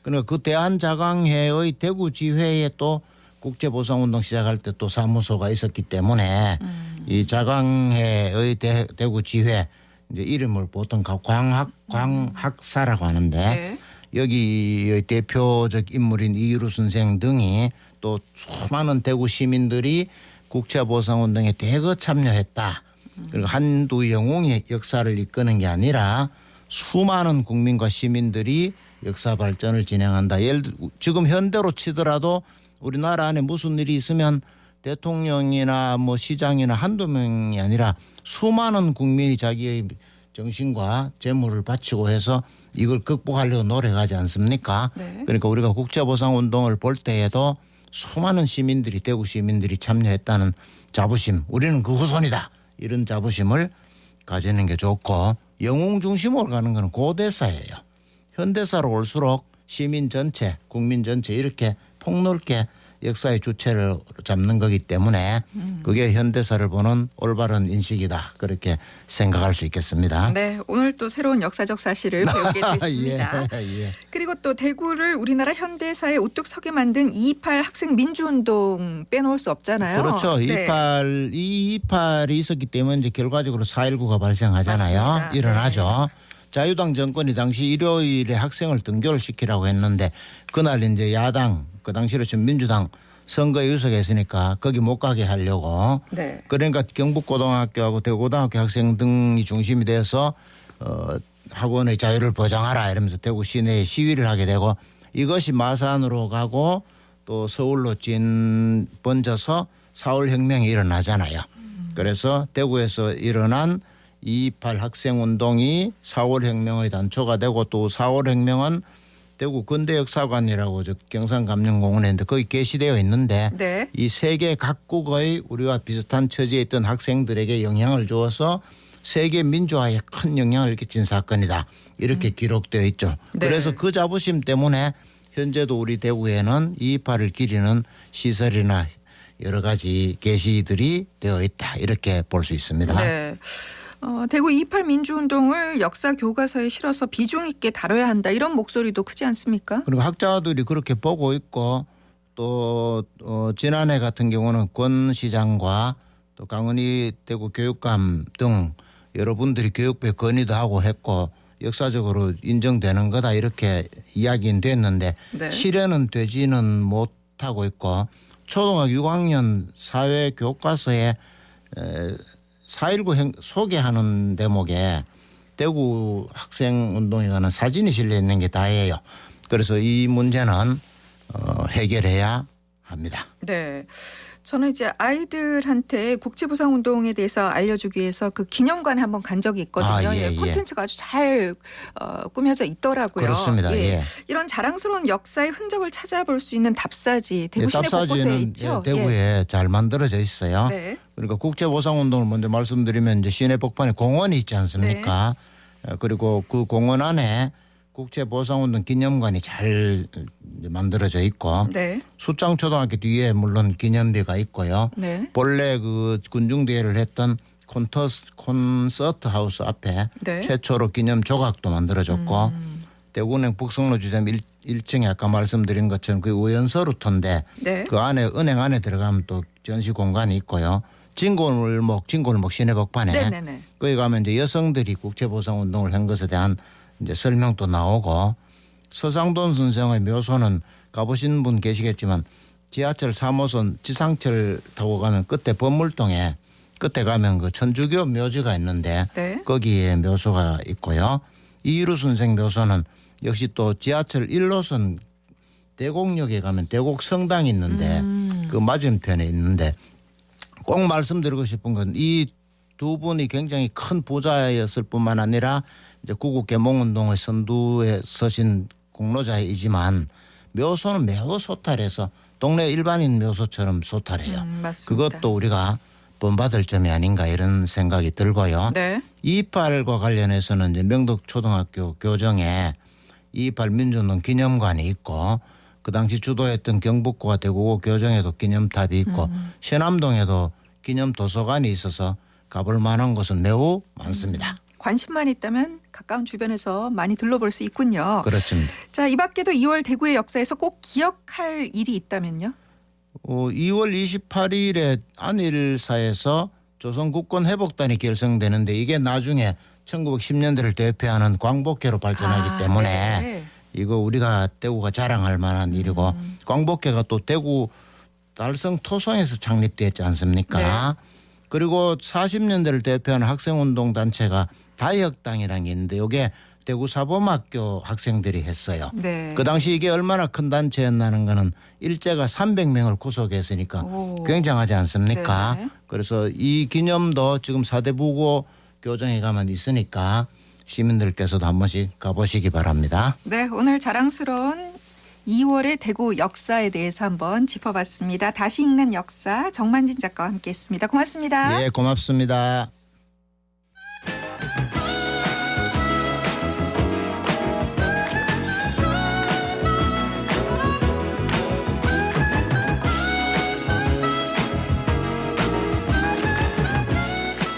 그러니까 그 대한자강회의 대구지회에 또 국제보상운동 시작할 때 또 사무소가 있었기 때문에 이 자강회의 대구지회 이제 이름을 보통 광학사라고 하는데 네. 여기의 대표적 인물인 이유루 선생 등이 또 수많은 대구 시민들이 국채보상운동에 대거 참여했다. 그리고 한두 영웅의 역사를 이끄는 게 아니라 수많은 국민과 시민들이 역사 발전을 진행한다. 예를 들어 지금 현대로 치더라도 우리나라 안에 무슨 일이 있으면 대통령이나 뭐 시장이나 한두 명이 아니라 수많은 국민이 자기의 정신과 재물을 바치고 해서 이걸 극복하려고 노력하지 않습니까? 네. 그러니까 우리가 국제보상운동을 볼 때에도 수많은 시민들이 대구 시민들이 참여했다는 자부심 우리는 그 후손이다. 이런 자부심을 가지는 게 좋고 영웅 중심으로 가는 건 고대사예요. 현대사로 올수록 시민 전체 국민 전체 이렇게 폭넓게 역사의 주체를 잡는 거기 때문에 그게 현대사를 보는 올바른 인식이다. 그렇게 생각할 수 있겠습니다. 네, 오늘 또 새로운 역사적 사실을 배우게 됐습니다. 예. 그리고 또 대구를 우리나라 현대사에 우뚝 서게 만든 228 학생 민주운동 빼놓을 수 없잖아요. 그렇죠. 네. 228이 있었기 때문에 이제 결과적으로 4.19가 발생하잖아요. 맞습니다. 일어나죠. 자유당 정권이 당시 일요일에 학생을 등교를 시키라고 했는데 그날 이제 야당 그 당시로 지금 민주당 선거에 유석했으니까 거기 못 가게 하려고 네. 그러니까 경북고등학교하고 대구고등학교 학생 등이 중심이 돼서 학원의 자유를 보장하라 이러면서 대구 시내에 시위를 하게 되고 이것이 마산으로 가고 또 서울로 번져서 4월 혁명이 일어나잖아요. 그래서 대구에서 일어난 228 학생운동이 4월 혁명의 단초가 되고 또 4월 혁명은 대구 근대역사관이라고 경산감령공원에 있는데 거기 게시되어 있는데 네. 이 세계 각국의 우리와 비슷한 처지에 있던 학생들에게 영향을 주어서 세계 민주화에 큰 영향을 끼친 사건이다. 이렇게 기록되어 있죠. 네. 그래서 그 자부심 때문에 현재도 우리 대구에는 228을 기리는 시설이나 여러 가지 게시들이 되어 있다. 이렇게 볼 수 있습니다. 네. 대구 2.28 민주운동을 역사 교과서에 실어서 비중 있게 다뤄야 한다. 이런 목소리도 크지 않습니까? 그리고 학자들이 그렇게 보고 있고 또 지난해 같은 경우는 권 시장과 또 강은희 대구 교육감 등 여러분들이 교육부에 건의도 하고 했고 역사적으로 인정되는 거다 이렇게 이야기는 됐는데 네. 실현은 되지는 못하고 있고 초등학교 6학년 사회 교과서에 4.19 소개하는 대목에 대구 학생운동에 관한 사진이 실려 있는 게 다예요. 그래서 이 문제는 해결해야 합니다. 네. 저는 이제 아이들한테 국제보상운동에 대해서 알려주기 위해서 그 기념관에 한번 간 적이 있거든요. 콘텐츠가 아주 잘 꾸며져 있더라고요. 그렇습니다. 예. 이런 자랑스러운 역사의 흔적을 찾아볼 수 있는 답사지 대구 시내 곳곳에 답사지는 있죠. 대구에 잘 만들어져 있어요. 네. 그러니까 국제보상운동을 먼저 말씀드리면 이제 시내 복판에 공원이 있지 않습니까? 그리고 그 공원 안에 국제보상운동 기념관이 잘 만들어져 있고 네. 수창초등학교 뒤에 물론 기념비가 있고요. 네. 본래 그 군중대회를 했던 콘서트 하우스 앞에 네. 최초로 기념 조각도 만들어졌고 대구은행 북성로 주점 1층에 아까 말씀드린 것처럼 그 의원서루터인데 네. 그 안에 은행 안에 들어가면 또 전시 공간이 있고요. 진골목 시내 복판에 네네네. 거기 가면 이제 여성들이 국제보상운동을 한 것에 대한 이제 설명도 나오고 서상돈 선생의 묘소는 가보신 분 계시겠지만 지하철 3호선 지상철 타고 가면 끝에 범물동에 끝에 가면 그 천주교 묘지가 있는데 네. 거기에 묘소가 있고요. 이일우 선생 묘소는 역시 또 지하철 1호선 대곡역에 가면 대곡 성당이 있는데 그 맞은편에 있는데 꼭 말씀드리고 싶은 건 이 두 분이 굉장히 큰 부자였을 뿐만 아니라 이제 구국 개몽운동의 선두에 서신 공로자이지만 묘소는 매우 소탈해서 동네 일반인 묘소처럼 소탈해요. 맞습니다. 그것도 우리가 본받을 점이 아닌가 이런 생각이 들고요. 네. 2.28과 관련해서는 이제 명덕초등학교 교정에 2.28 민주운동 기념관이 있고 그 당시 주도했던 경북고와 대구고 교정에도 기념탑이 있고 신암동에도 기념도서관이 있어서 가볼 만한 곳은 매우 많습니다. 관심만 있다면 가까운 주변에서 많이 둘러볼 수 있군요. 그렇습니다. 자, 이 밖에도 2월 대구의 역사에서 꼭 기억할 일이 있다면요? 2월 28일에 안일사에서 조선국권회복단이 결성되는데 이게 나중에 1910년대를 대표하는 광복회로 발전하기 때문에 네. 이거 우리가 대구가 자랑할 만한 일이고 광복회가 또 대구 달성 토성에서 창립됐지 않습니까? 네. 그리고 40년대를 대표하는 학생운동 단체가 다혁당이라는 게 있는데 이게 대구 사범학교 학생들이 했어요. 네. 그 당시 이게 얼마나 큰 단체였나는 거는 일제가 300명을 구속했으니까 굉장하지 않습니까? 네. 그래서 이 기념도 지금 사대부고 교정에 가면 있으니까 시민들께서도 한 번씩 가보시기 바랍니다. 네, 오늘 자랑스러운 2월의 대구 역사에 대해서 한번 짚어봤습니다. 다시 읽는 역사 정만진 작가와 함께했습니다. 고맙습니다. 예, 고맙습니다.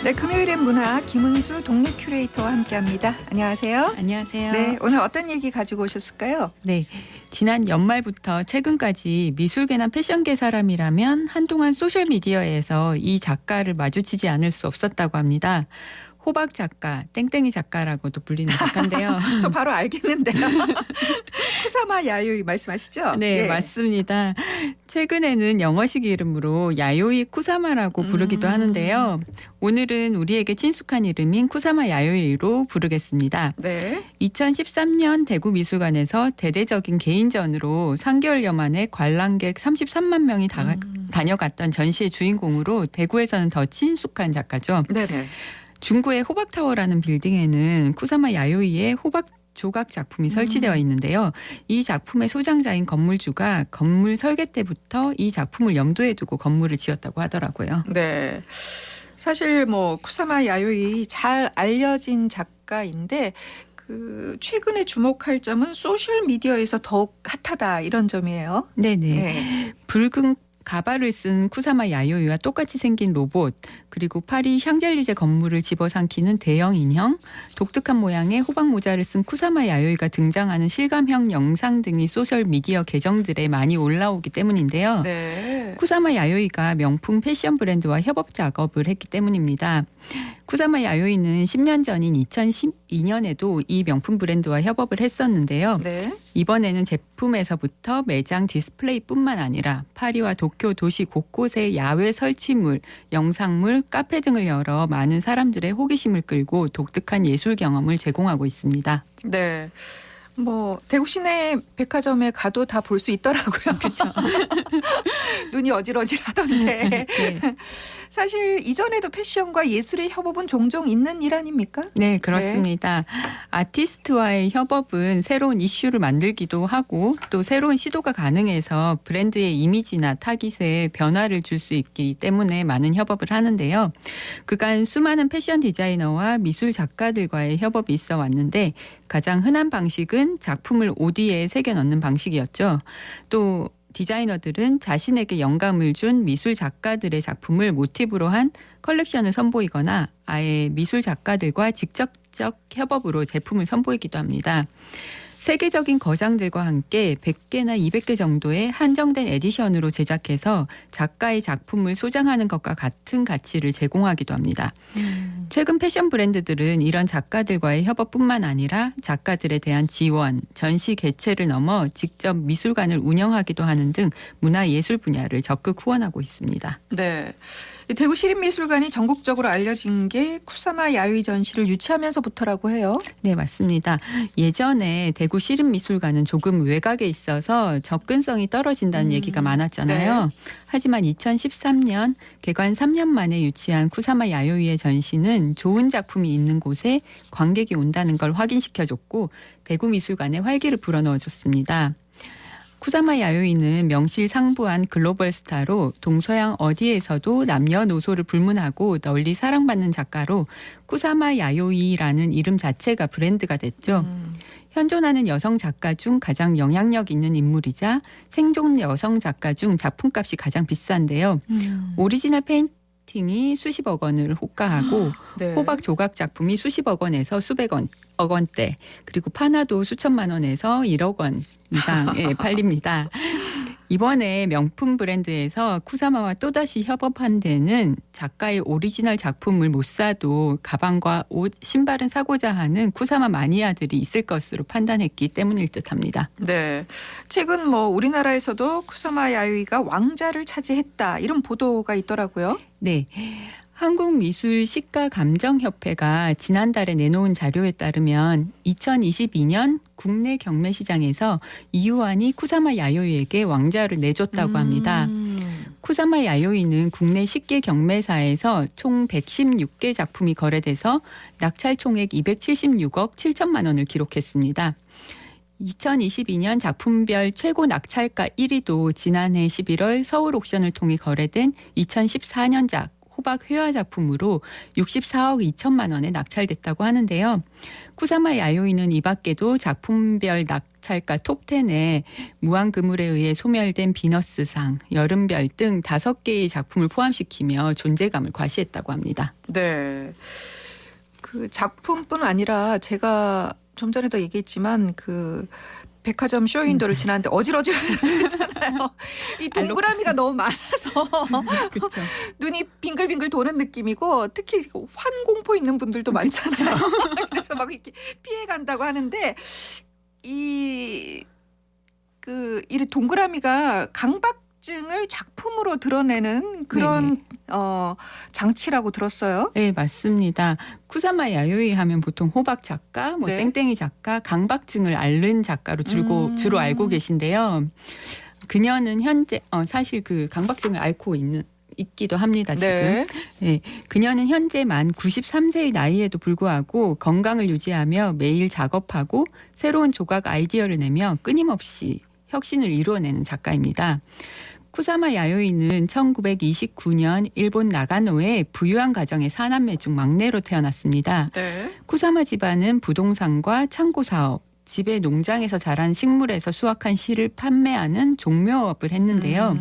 네, 금요일엔 문화 김은수 동네 큐레이터와 함께합니다. 안녕하세요. 안녕하세요. 네, 오늘 어떤 얘기 가지고 오셨을까요? 네, 지난 연말부터 최근까지 미술계나 패션계 사람이라면 한동안 소셜미디어에서 이 작가를 마주치지 않을 수 없었다고 합니다. 호박 작가, 땡땡이 작가라고도 불리는 작가인데요. 저 바로 알겠는데요. 쿠사마 야요이 말씀하시죠? 네, 예. 맞습니다. 최근에는 영어식 이름으로 야요이 쿠사마라고 부르기도 하는데요. 오늘은 우리에게 친숙한 이름인 쿠사마 야요이로 부르겠습니다. 네. 2013년 대구미술관에서 대대적인 개인전으로 3개월여 만에 관람객 33만 명이 다녀갔던 전시의 주인공으로 대구에서는 더 친숙한 작가죠. 네네. 중구의 호박타워라는 빌딩에는 쿠사마 야요이의 호박 조각 작품이 설치되어 있는데요. 이 작품의 소장자인 건물주가 건물 설계 때부터 이 작품을 염두에 두고 건물을 지었다고 하더라고요. 네. 사실 뭐 쿠사마 야요이 잘 알려진 작가인데 그 최근에 주목할 점은 소셜 미디어에서 더욱 핫하다 이런 점이에요. 네네. 네. 붉은 가발을 쓴 쿠사마 야요이와 똑같이 생긴 로봇, 그리고 파리 샹젤리제 건물을 집어삼키는 대형 인형, 독특한 모양의 호박 모자를 쓴 쿠사마 야요이가 등장하는 실감형 영상 등이 소셜 미디어 계정들에 많이 올라오기 때문인데요. 네. 쿠사마 야요이가 명품 패션 브랜드와 협업 작업을 했기 때문입니다. 쿠사마 야요이는 10년 전인 2012년에도 이 명품 브랜드와 협업을 했었는데요. 네. 이번에는 제품에서부터 매장 디스플레이뿐만 아니라 파리와 도쿄 도시 곳곳에 야외 설치물, 영상물, 카페 등을 열어 많은 사람들의 호기심을 끌고 독특한 예술 경험을 제공하고 있습니다. 네. 뭐 대구 시내 백화점에 가도 다 볼 수 있더라고요. 그렇죠. 눈이 어질어질하던데. 네. 사실 이전에도 패션과 예술의 협업은 종종 있는 일 아닙니까? 네, 그렇습니다. 아티스트와의 협업은 새로운 이슈를 만들기도 하고 또 새로운 시도가 가능해서 브랜드의 이미지나 타깃에 변화를 줄 수 있기 때문에 많은 협업을 하는데요. 그간 수많은 패션 디자이너와 미술 작가들과의 협업이 있어 왔는데 가장 흔한 방식은 작품을 오디에 새겨 넣는 방식이었죠. 또 디자이너들은 자신에게 영감을 준 미술 작가들의 작품을 모티브로 한 컬렉션을 선보이거나 아예 미술 작가들과 직접적 협업으로 제품을 선보이기도 합니다. 세계적인 거장들과 함께 100개나 200개 정도의 한정된 에디션으로 제작해서 작가의 작품을 소장하는 것과 같은 가치를 제공하기도 합니다. 최근 패션 브랜드들은 이런 작가들과의 협업뿐만 아니라 작가들에 대한 지원, 전시 개최를 넘어 직접 미술관을 운영하기도 하는 등 문화예술 분야를 적극 후원하고 있습니다. 네. 대구 시립미술관이 전국적으로 알려진 게 쿠사마 야요이 전시를 유치하면서부터라고 해요. 네, 맞습니다. 예전에 대구 시립미술관은 조금 외곽에 있어서 접근성이 떨어진다는 얘기가 많았잖아요. 네. 하지만 2013년 개관 3년 만에 유치한 쿠사마 야요이의 전시는 좋은 작품이 있는 곳에 관객이 온다는 걸 확인시켜줬고 대구 미술관에 활기를 불어넣어줬습니다. 쿠사마 야요이는 명실상부한 글로벌 스타로 동서양 어디에서도 남녀노소를 불문하고 널리 사랑받는 작가로 쿠사마 야요이라는 이름 자체가 브랜드가 됐죠. 현존하는 여성 작가 중 가장 영향력 있는 인물이자 생존 여성 작가 중 작품값이 가장 비싼데요. 오리지널 페인팅이 수십억 원을 호가하고 네. 호박 조각 작품이 수십억 원에서 수백억 원대, 그리고 판화도 수천만 원에서 1억 원 이상에 팔립니다. 이번에 명품 브랜드에서 쿠사마와 또다시 협업한 데는 작가의 오리지널 작품을 못 사도 가방과 옷, 신발은 사고자 하는 쿠사마 마니아들이 있을 것으로 판단했기 때문일 듯합니다. 네. 최근 뭐 우리나라에서도 쿠사마 야요이가 왕자를 차지했다 이런 보도가 있더라고요. 네. 한국미술시가감정협회가 지난달에 내놓은 자료에 따르면 2022년 국내 경매 시장에서 이유안이 쿠사마 야요이에게 왕자를 내줬다고 합니다. 쿠사마 야요이는 국내 10개 경매사에서 총 116개 작품이 거래돼서 낙찰 총액 276억 7천만 원을 기록했습니다. 2022년 작품별 최고 낙찰가 1위도 지난해 11월 서울 옥션을 통해 거래된 2014년작 호박 회화 작품으로 64억 2천만 원에 낙찰됐다고 하는데요. 쿠사마 야요이는 이 밖에도 작품별 낙찰가 톱10에 무한그물에 의해 소멸된 비너스상, 여름별 등 5개의 작품을 포함시키며 존재감을 과시했다고 합니다. 네. 그 작품뿐 아니라 제가 좀 전에도 얘기했지만 그 백화점 쇼윈도를 지났는데 어질어질하잖아요. 이 동그라미가 너무 많아서 눈이 빙글빙글 도는 느낌이고 특히 환공포 있는 분들도 많잖아요. 그래서 막 이렇게 피해간다고 하는데 이 동그라미가 강박증을 작품으로 드러내는 그런 장치라고 들었어요. 네, 맞습니다. 쿠사마 야요이 하면 보통 호박 작가, 네. 땡땡이 작가, 강박증을 앓는 작가로 주로 알고 계신데요. 그녀는 현재 사실 그 강박증을 앓고 있기도 합니다. 지금. 네. 네, 그녀는 현재 만 93세의 나이에도 불구하고 건강을 유지하며 매일 작업하고 새로운 조각 아이디어를 내며 끊임없이 혁신을 이루어내는 작가입니다. 쿠사마 야요이는 1929년 일본 나가노의 부유한 가정의 4남매 중 막내로 태어났습니다. 네. 쿠사마 집안은 부동산과 창고 사업, 집의 농장에서 자란 식물에서 수확한 씨를 판매하는 종묘업을 했는데요.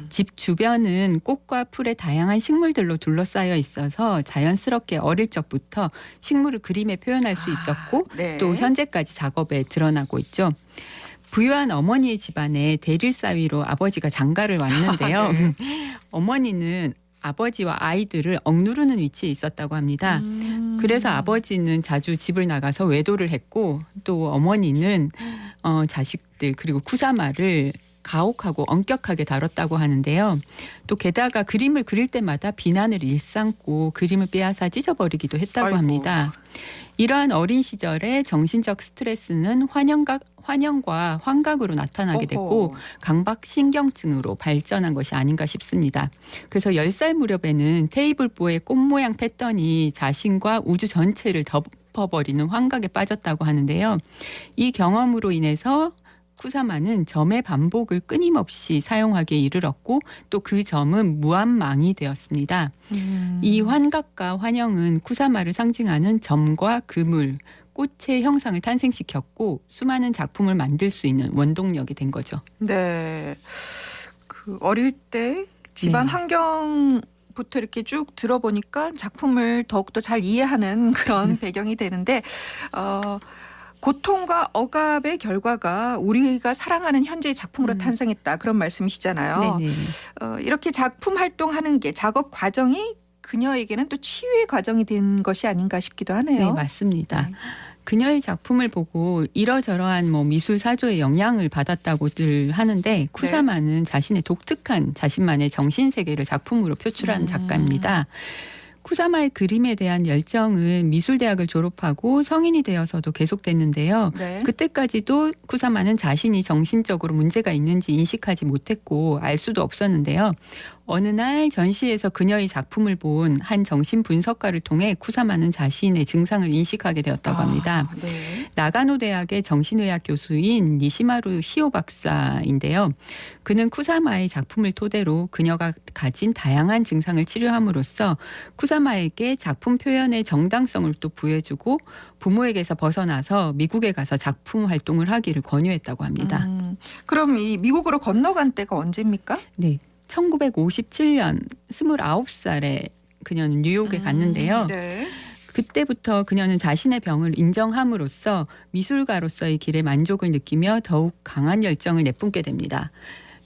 집 주변은 꽃과 풀의 다양한 식물들로 둘러싸여 있어서 자연스럽게 어릴 적부터 식물을 그림에 표현할 수 있었고 네. 또 현재까지 작업에 드러나고 있죠. 부유한 어머니의 집안에 대릴사위로 아버지가 장가를 왔는데요. 네. 어머니는 아버지와 아이들을 억누르는 위치에 있었다고 합니다. 그래서 아버지는 자주 집을 나가서 외도를 했고 또 어머니는 자식들 그리고 쿠사마를 가혹하고 엄격하게 다뤘다고 하는데요. 또 게다가 그림을 그릴 때마다 비난을 일삼고 그림을 빼앗아 찢어버리기도 했다고 아이고. 합니다. 이러한 어린 시절의 정신적 스트레스는 환영과 환각으로 나타나게 됐고 강박신경증으로 발전한 것이 아닌가 싶습니다. 그래서 10살 무렵에는 테이블보의 꽃 모양 패턴이 자신과 우주 전체를 덮어버리는 환각에 빠졌다고 하는데요. 이 경험으로 인해서 쿠사마는 점의 반복을 끊임없이 사용하기에 이르렀고 또 그 점은 무한망이 되었습니다. 이 환각과 환영은 쿠사마를 상징하는 점과 그물, 꽃의 형상을 탄생시켰고 수많은 작품을 만들 수 있는 원동력이 된 거죠. 네. 그 어릴 때 집안 네. 환경부터 이렇게 쭉 들어보니까 작품을 더욱더 잘 이해하는 그런 배경이 되는데 고통과 억압의 결과가 우리가 사랑하는 현재의 작품으로 탄생했다. 그런 말씀이시잖아요. 네네. 이렇게 작품 활동하는 게 작업 과정이 그녀에게는 또 치유의 과정이 된 것이 아닌가 싶기도 하네요. 네, 맞습니다. 그녀의 작품을 보고 이러저러한 미술 사조의 영향을 받았다고들 하는데 쿠사마는 자신의 독특한 자신만의 정신세계를 작품으로 표출한 작가입니다. 쿠사마의 그림에 대한 열정은 미술대학을 졸업하고 성인이 되어서도 계속됐는데요. 네. 그때까지도 쿠사마는 자신이 정신적으로 문제가 있는지 인식하지 못했고 알 수도 없었는데요. 어느 날 전시에서 그녀의 작품을 본 한 정신분석가를 통해 쿠사마는 자신의 증상을 인식하게 되었다고 합니다. 네. 나가노 대학의 정신의학 교수인 니시마루 시오 박사인데요. 그는 쿠사마의 작품을 토대로 그녀가 가진 다양한 증상을 치료함으로써 쿠사마에게 작품 표현의 정당성을 또 부여해주고 부모에게서 벗어나서 미국에 가서 작품 활동을 하기를 권유했다고 합니다. 그럼 이 미국으로 건너간 때가 언제입니까? 네. 1957년 29살에 그녀는 뉴욕에 갔는데요. 네. 그때부터 그녀는 자신의 병을 인정함으로써 미술가로서의 길에 만족을 느끼며 더욱 강한 열정을 내뿜게 됩니다.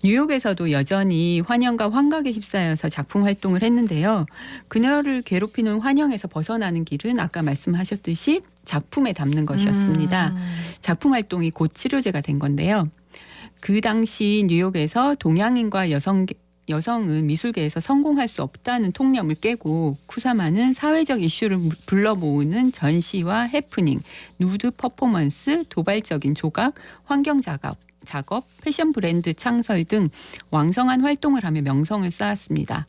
뉴욕에서도 여전히 환영과 환각에 휩싸여서 작품 활동을 했는데요. 그녀를 괴롭히는 환영에서 벗어나는 길은 아까 말씀하셨듯이 작품에 담는 것이었습니다. 작품 활동이 곧 치료제가 된 건데요. 그 당시 뉴욕에서 동양인과 여성은 미술계에서 성공할 수 없다는 통념을 깨고 쿠사마는 사회적 이슈를 불러 모으는 전시와 해프닝, 누드 퍼포먼스, 도발적인 조각, 환경 작업, 패션 브랜드 창설 등 왕성한 활동을 하며 명성을 쌓았습니다.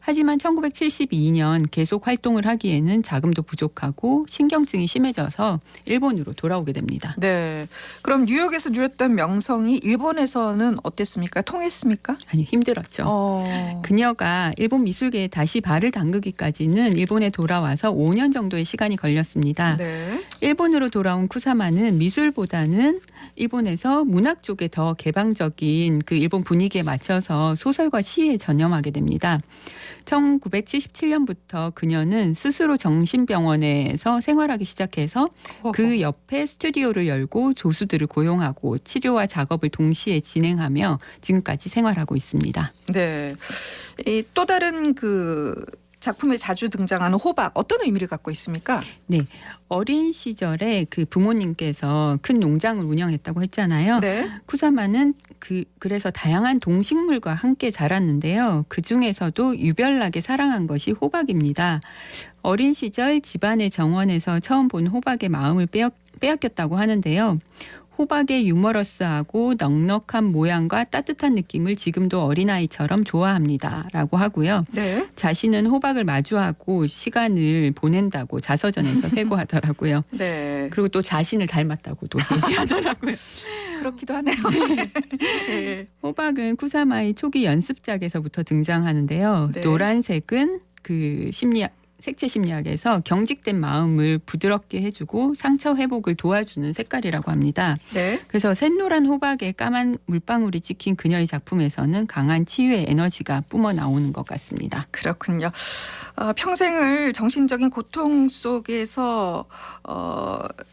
하지만 1972년 계속 활동을 하기에는 자금도 부족하고 신경증이 심해져서 일본으로 돌아오게 됩니다. 네. 그럼 뉴욕에서 누렸던 명성이 일본에서는 어땠습니까? 통했습니까? 아니, 힘들었죠. 그녀가 일본 미술계에 다시 발을 담그기까지는 일본에 돌아와서 5년 정도의 시간이 걸렸습니다. 네. 일본으로 돌아온 쿠사마는 미술보다는 일본에서 문학 쪽에 더 개방적인 그 일본 분위기에 맞춰서 소설과 시에 전념하게 됩니다. 1977년부터 그녀는 스스로 정신병원에서 생활하기 시작해서 그 옆에 스튜디오를 열고 조수들을 고용하고 치료와 작업을 동시에 진행하며 지금까지 생활하고 있습니다. 네. 또 다른 그 작품에 자주 등장하는 호박 어떤 의미를 갖고 있습니까? 네. 어린 시절에 그 부모님께서 큰 농장을 운영했다고 했잖아요. 네. 쿠사마는 그래서 다양한 동식물과 함께 자랐는데요. 그중에서도 유별나게 사랑한 것이 호박입니다. 어린 시절 집안의 정원에서 처음 본 호박의 마음을 빼앗겼다고 하는데요. 호박의 유머러스하고 넉넉한 모양과 따뜻한 느낌을 지금도 어린아이처럼 좋아합니다라고 하고요. 네. 자신은 호박을 마주하고 시간을 보낸다고 자서전에서 회고하더라고요. 네. 그리고 또 자신을 닮았다고도 얘기하더라고요. 그렇기도 하네요. 네. 호박은 쿠사마의 초기 연습작에서부터 등장하는데요. 네. 노란색은 그 색채 심리학에서 경직된 마음을 부드럽게 해주고 상처 회복을 도와주는 색깔이라고 합니다. 네. 그래서 샛노란 호박에 까만 물방울이 찍힌 그녀의 작품에서는 강한 치유의 에너지가 뿜어 나오는 것 같습니다. 그렇군요. 평생을 정신적인 고통 속에서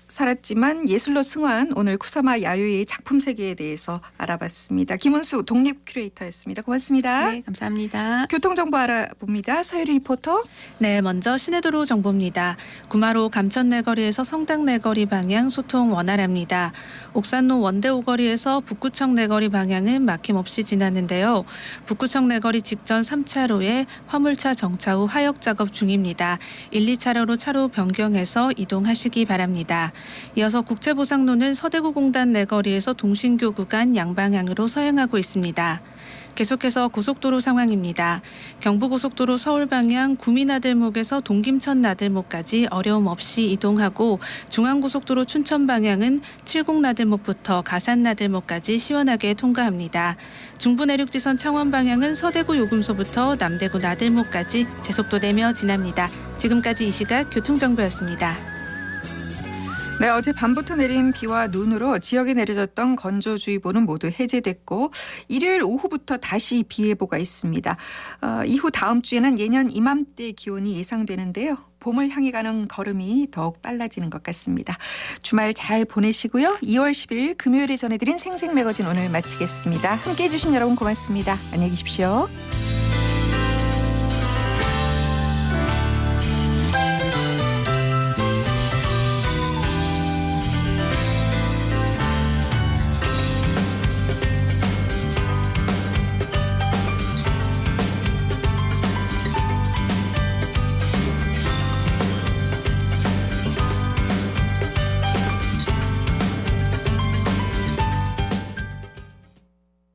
살았지만 예술로 승화한 오늘 쿠사마 야요이의 작품 세계에 대해서 알아봤습니다. 김은수 독립 큐레이터였습니다. 고맙습니다. 네, 감사합니다. 교통정보 알아봅니다. 서유리 리포터. 네, 먼저 시내도로 정보입니다. 구마로 감천내거리에서 성당내거리 방향 소통 원활합니다. 옥산로 원대오거리에서 북구청 내거리 방향은 막힘없이 지나는데요. 북구청 내거리 직전 3차로에 화물차 정차 후 하역 작업 중입니다. 1, 2차로로 차로 변경해서 이동하시기 바랍니다. 이어서 국채보상로는 서대구 공단 내거리에서 동신교 구간 양방향으로 서행하고 있습니다. 계속해서 고속도로 상황입니다. 경부고속도로 서울 방향 구미나들목에서 동김천 나들목까지 어려움 없이 이동하고 중앙고속도로 춘천 방향은 칠곡나들목부터 가산나들목까지 시원하게 통과합니다. 중부내륙지선 창원 방향은 서대구 요금소부터 남대구 나들목까지 제속도 내며 지납니다. 지금까지 이 시각 교통정보였습니다. 네, 어제 밤부터 내린 비와 눈으로 지역에 내려졌던 건조주의보는 모두 해제됐고 일요일 오후부터 다시 비 예보가 있습니다. 이후 다음 주에는 예년 이맘때 기온이 예상되는데요. 봄을 향해 가는 걸음이 더욱 빨라지는 것 같습니다. 주말 잘 보내시고요. 2월 10일 금요일에 전해드린 생생매거진 오늘 마치겠습니다. 함께해 주신 여러분 고맙습니다. 안녕히 계십시오.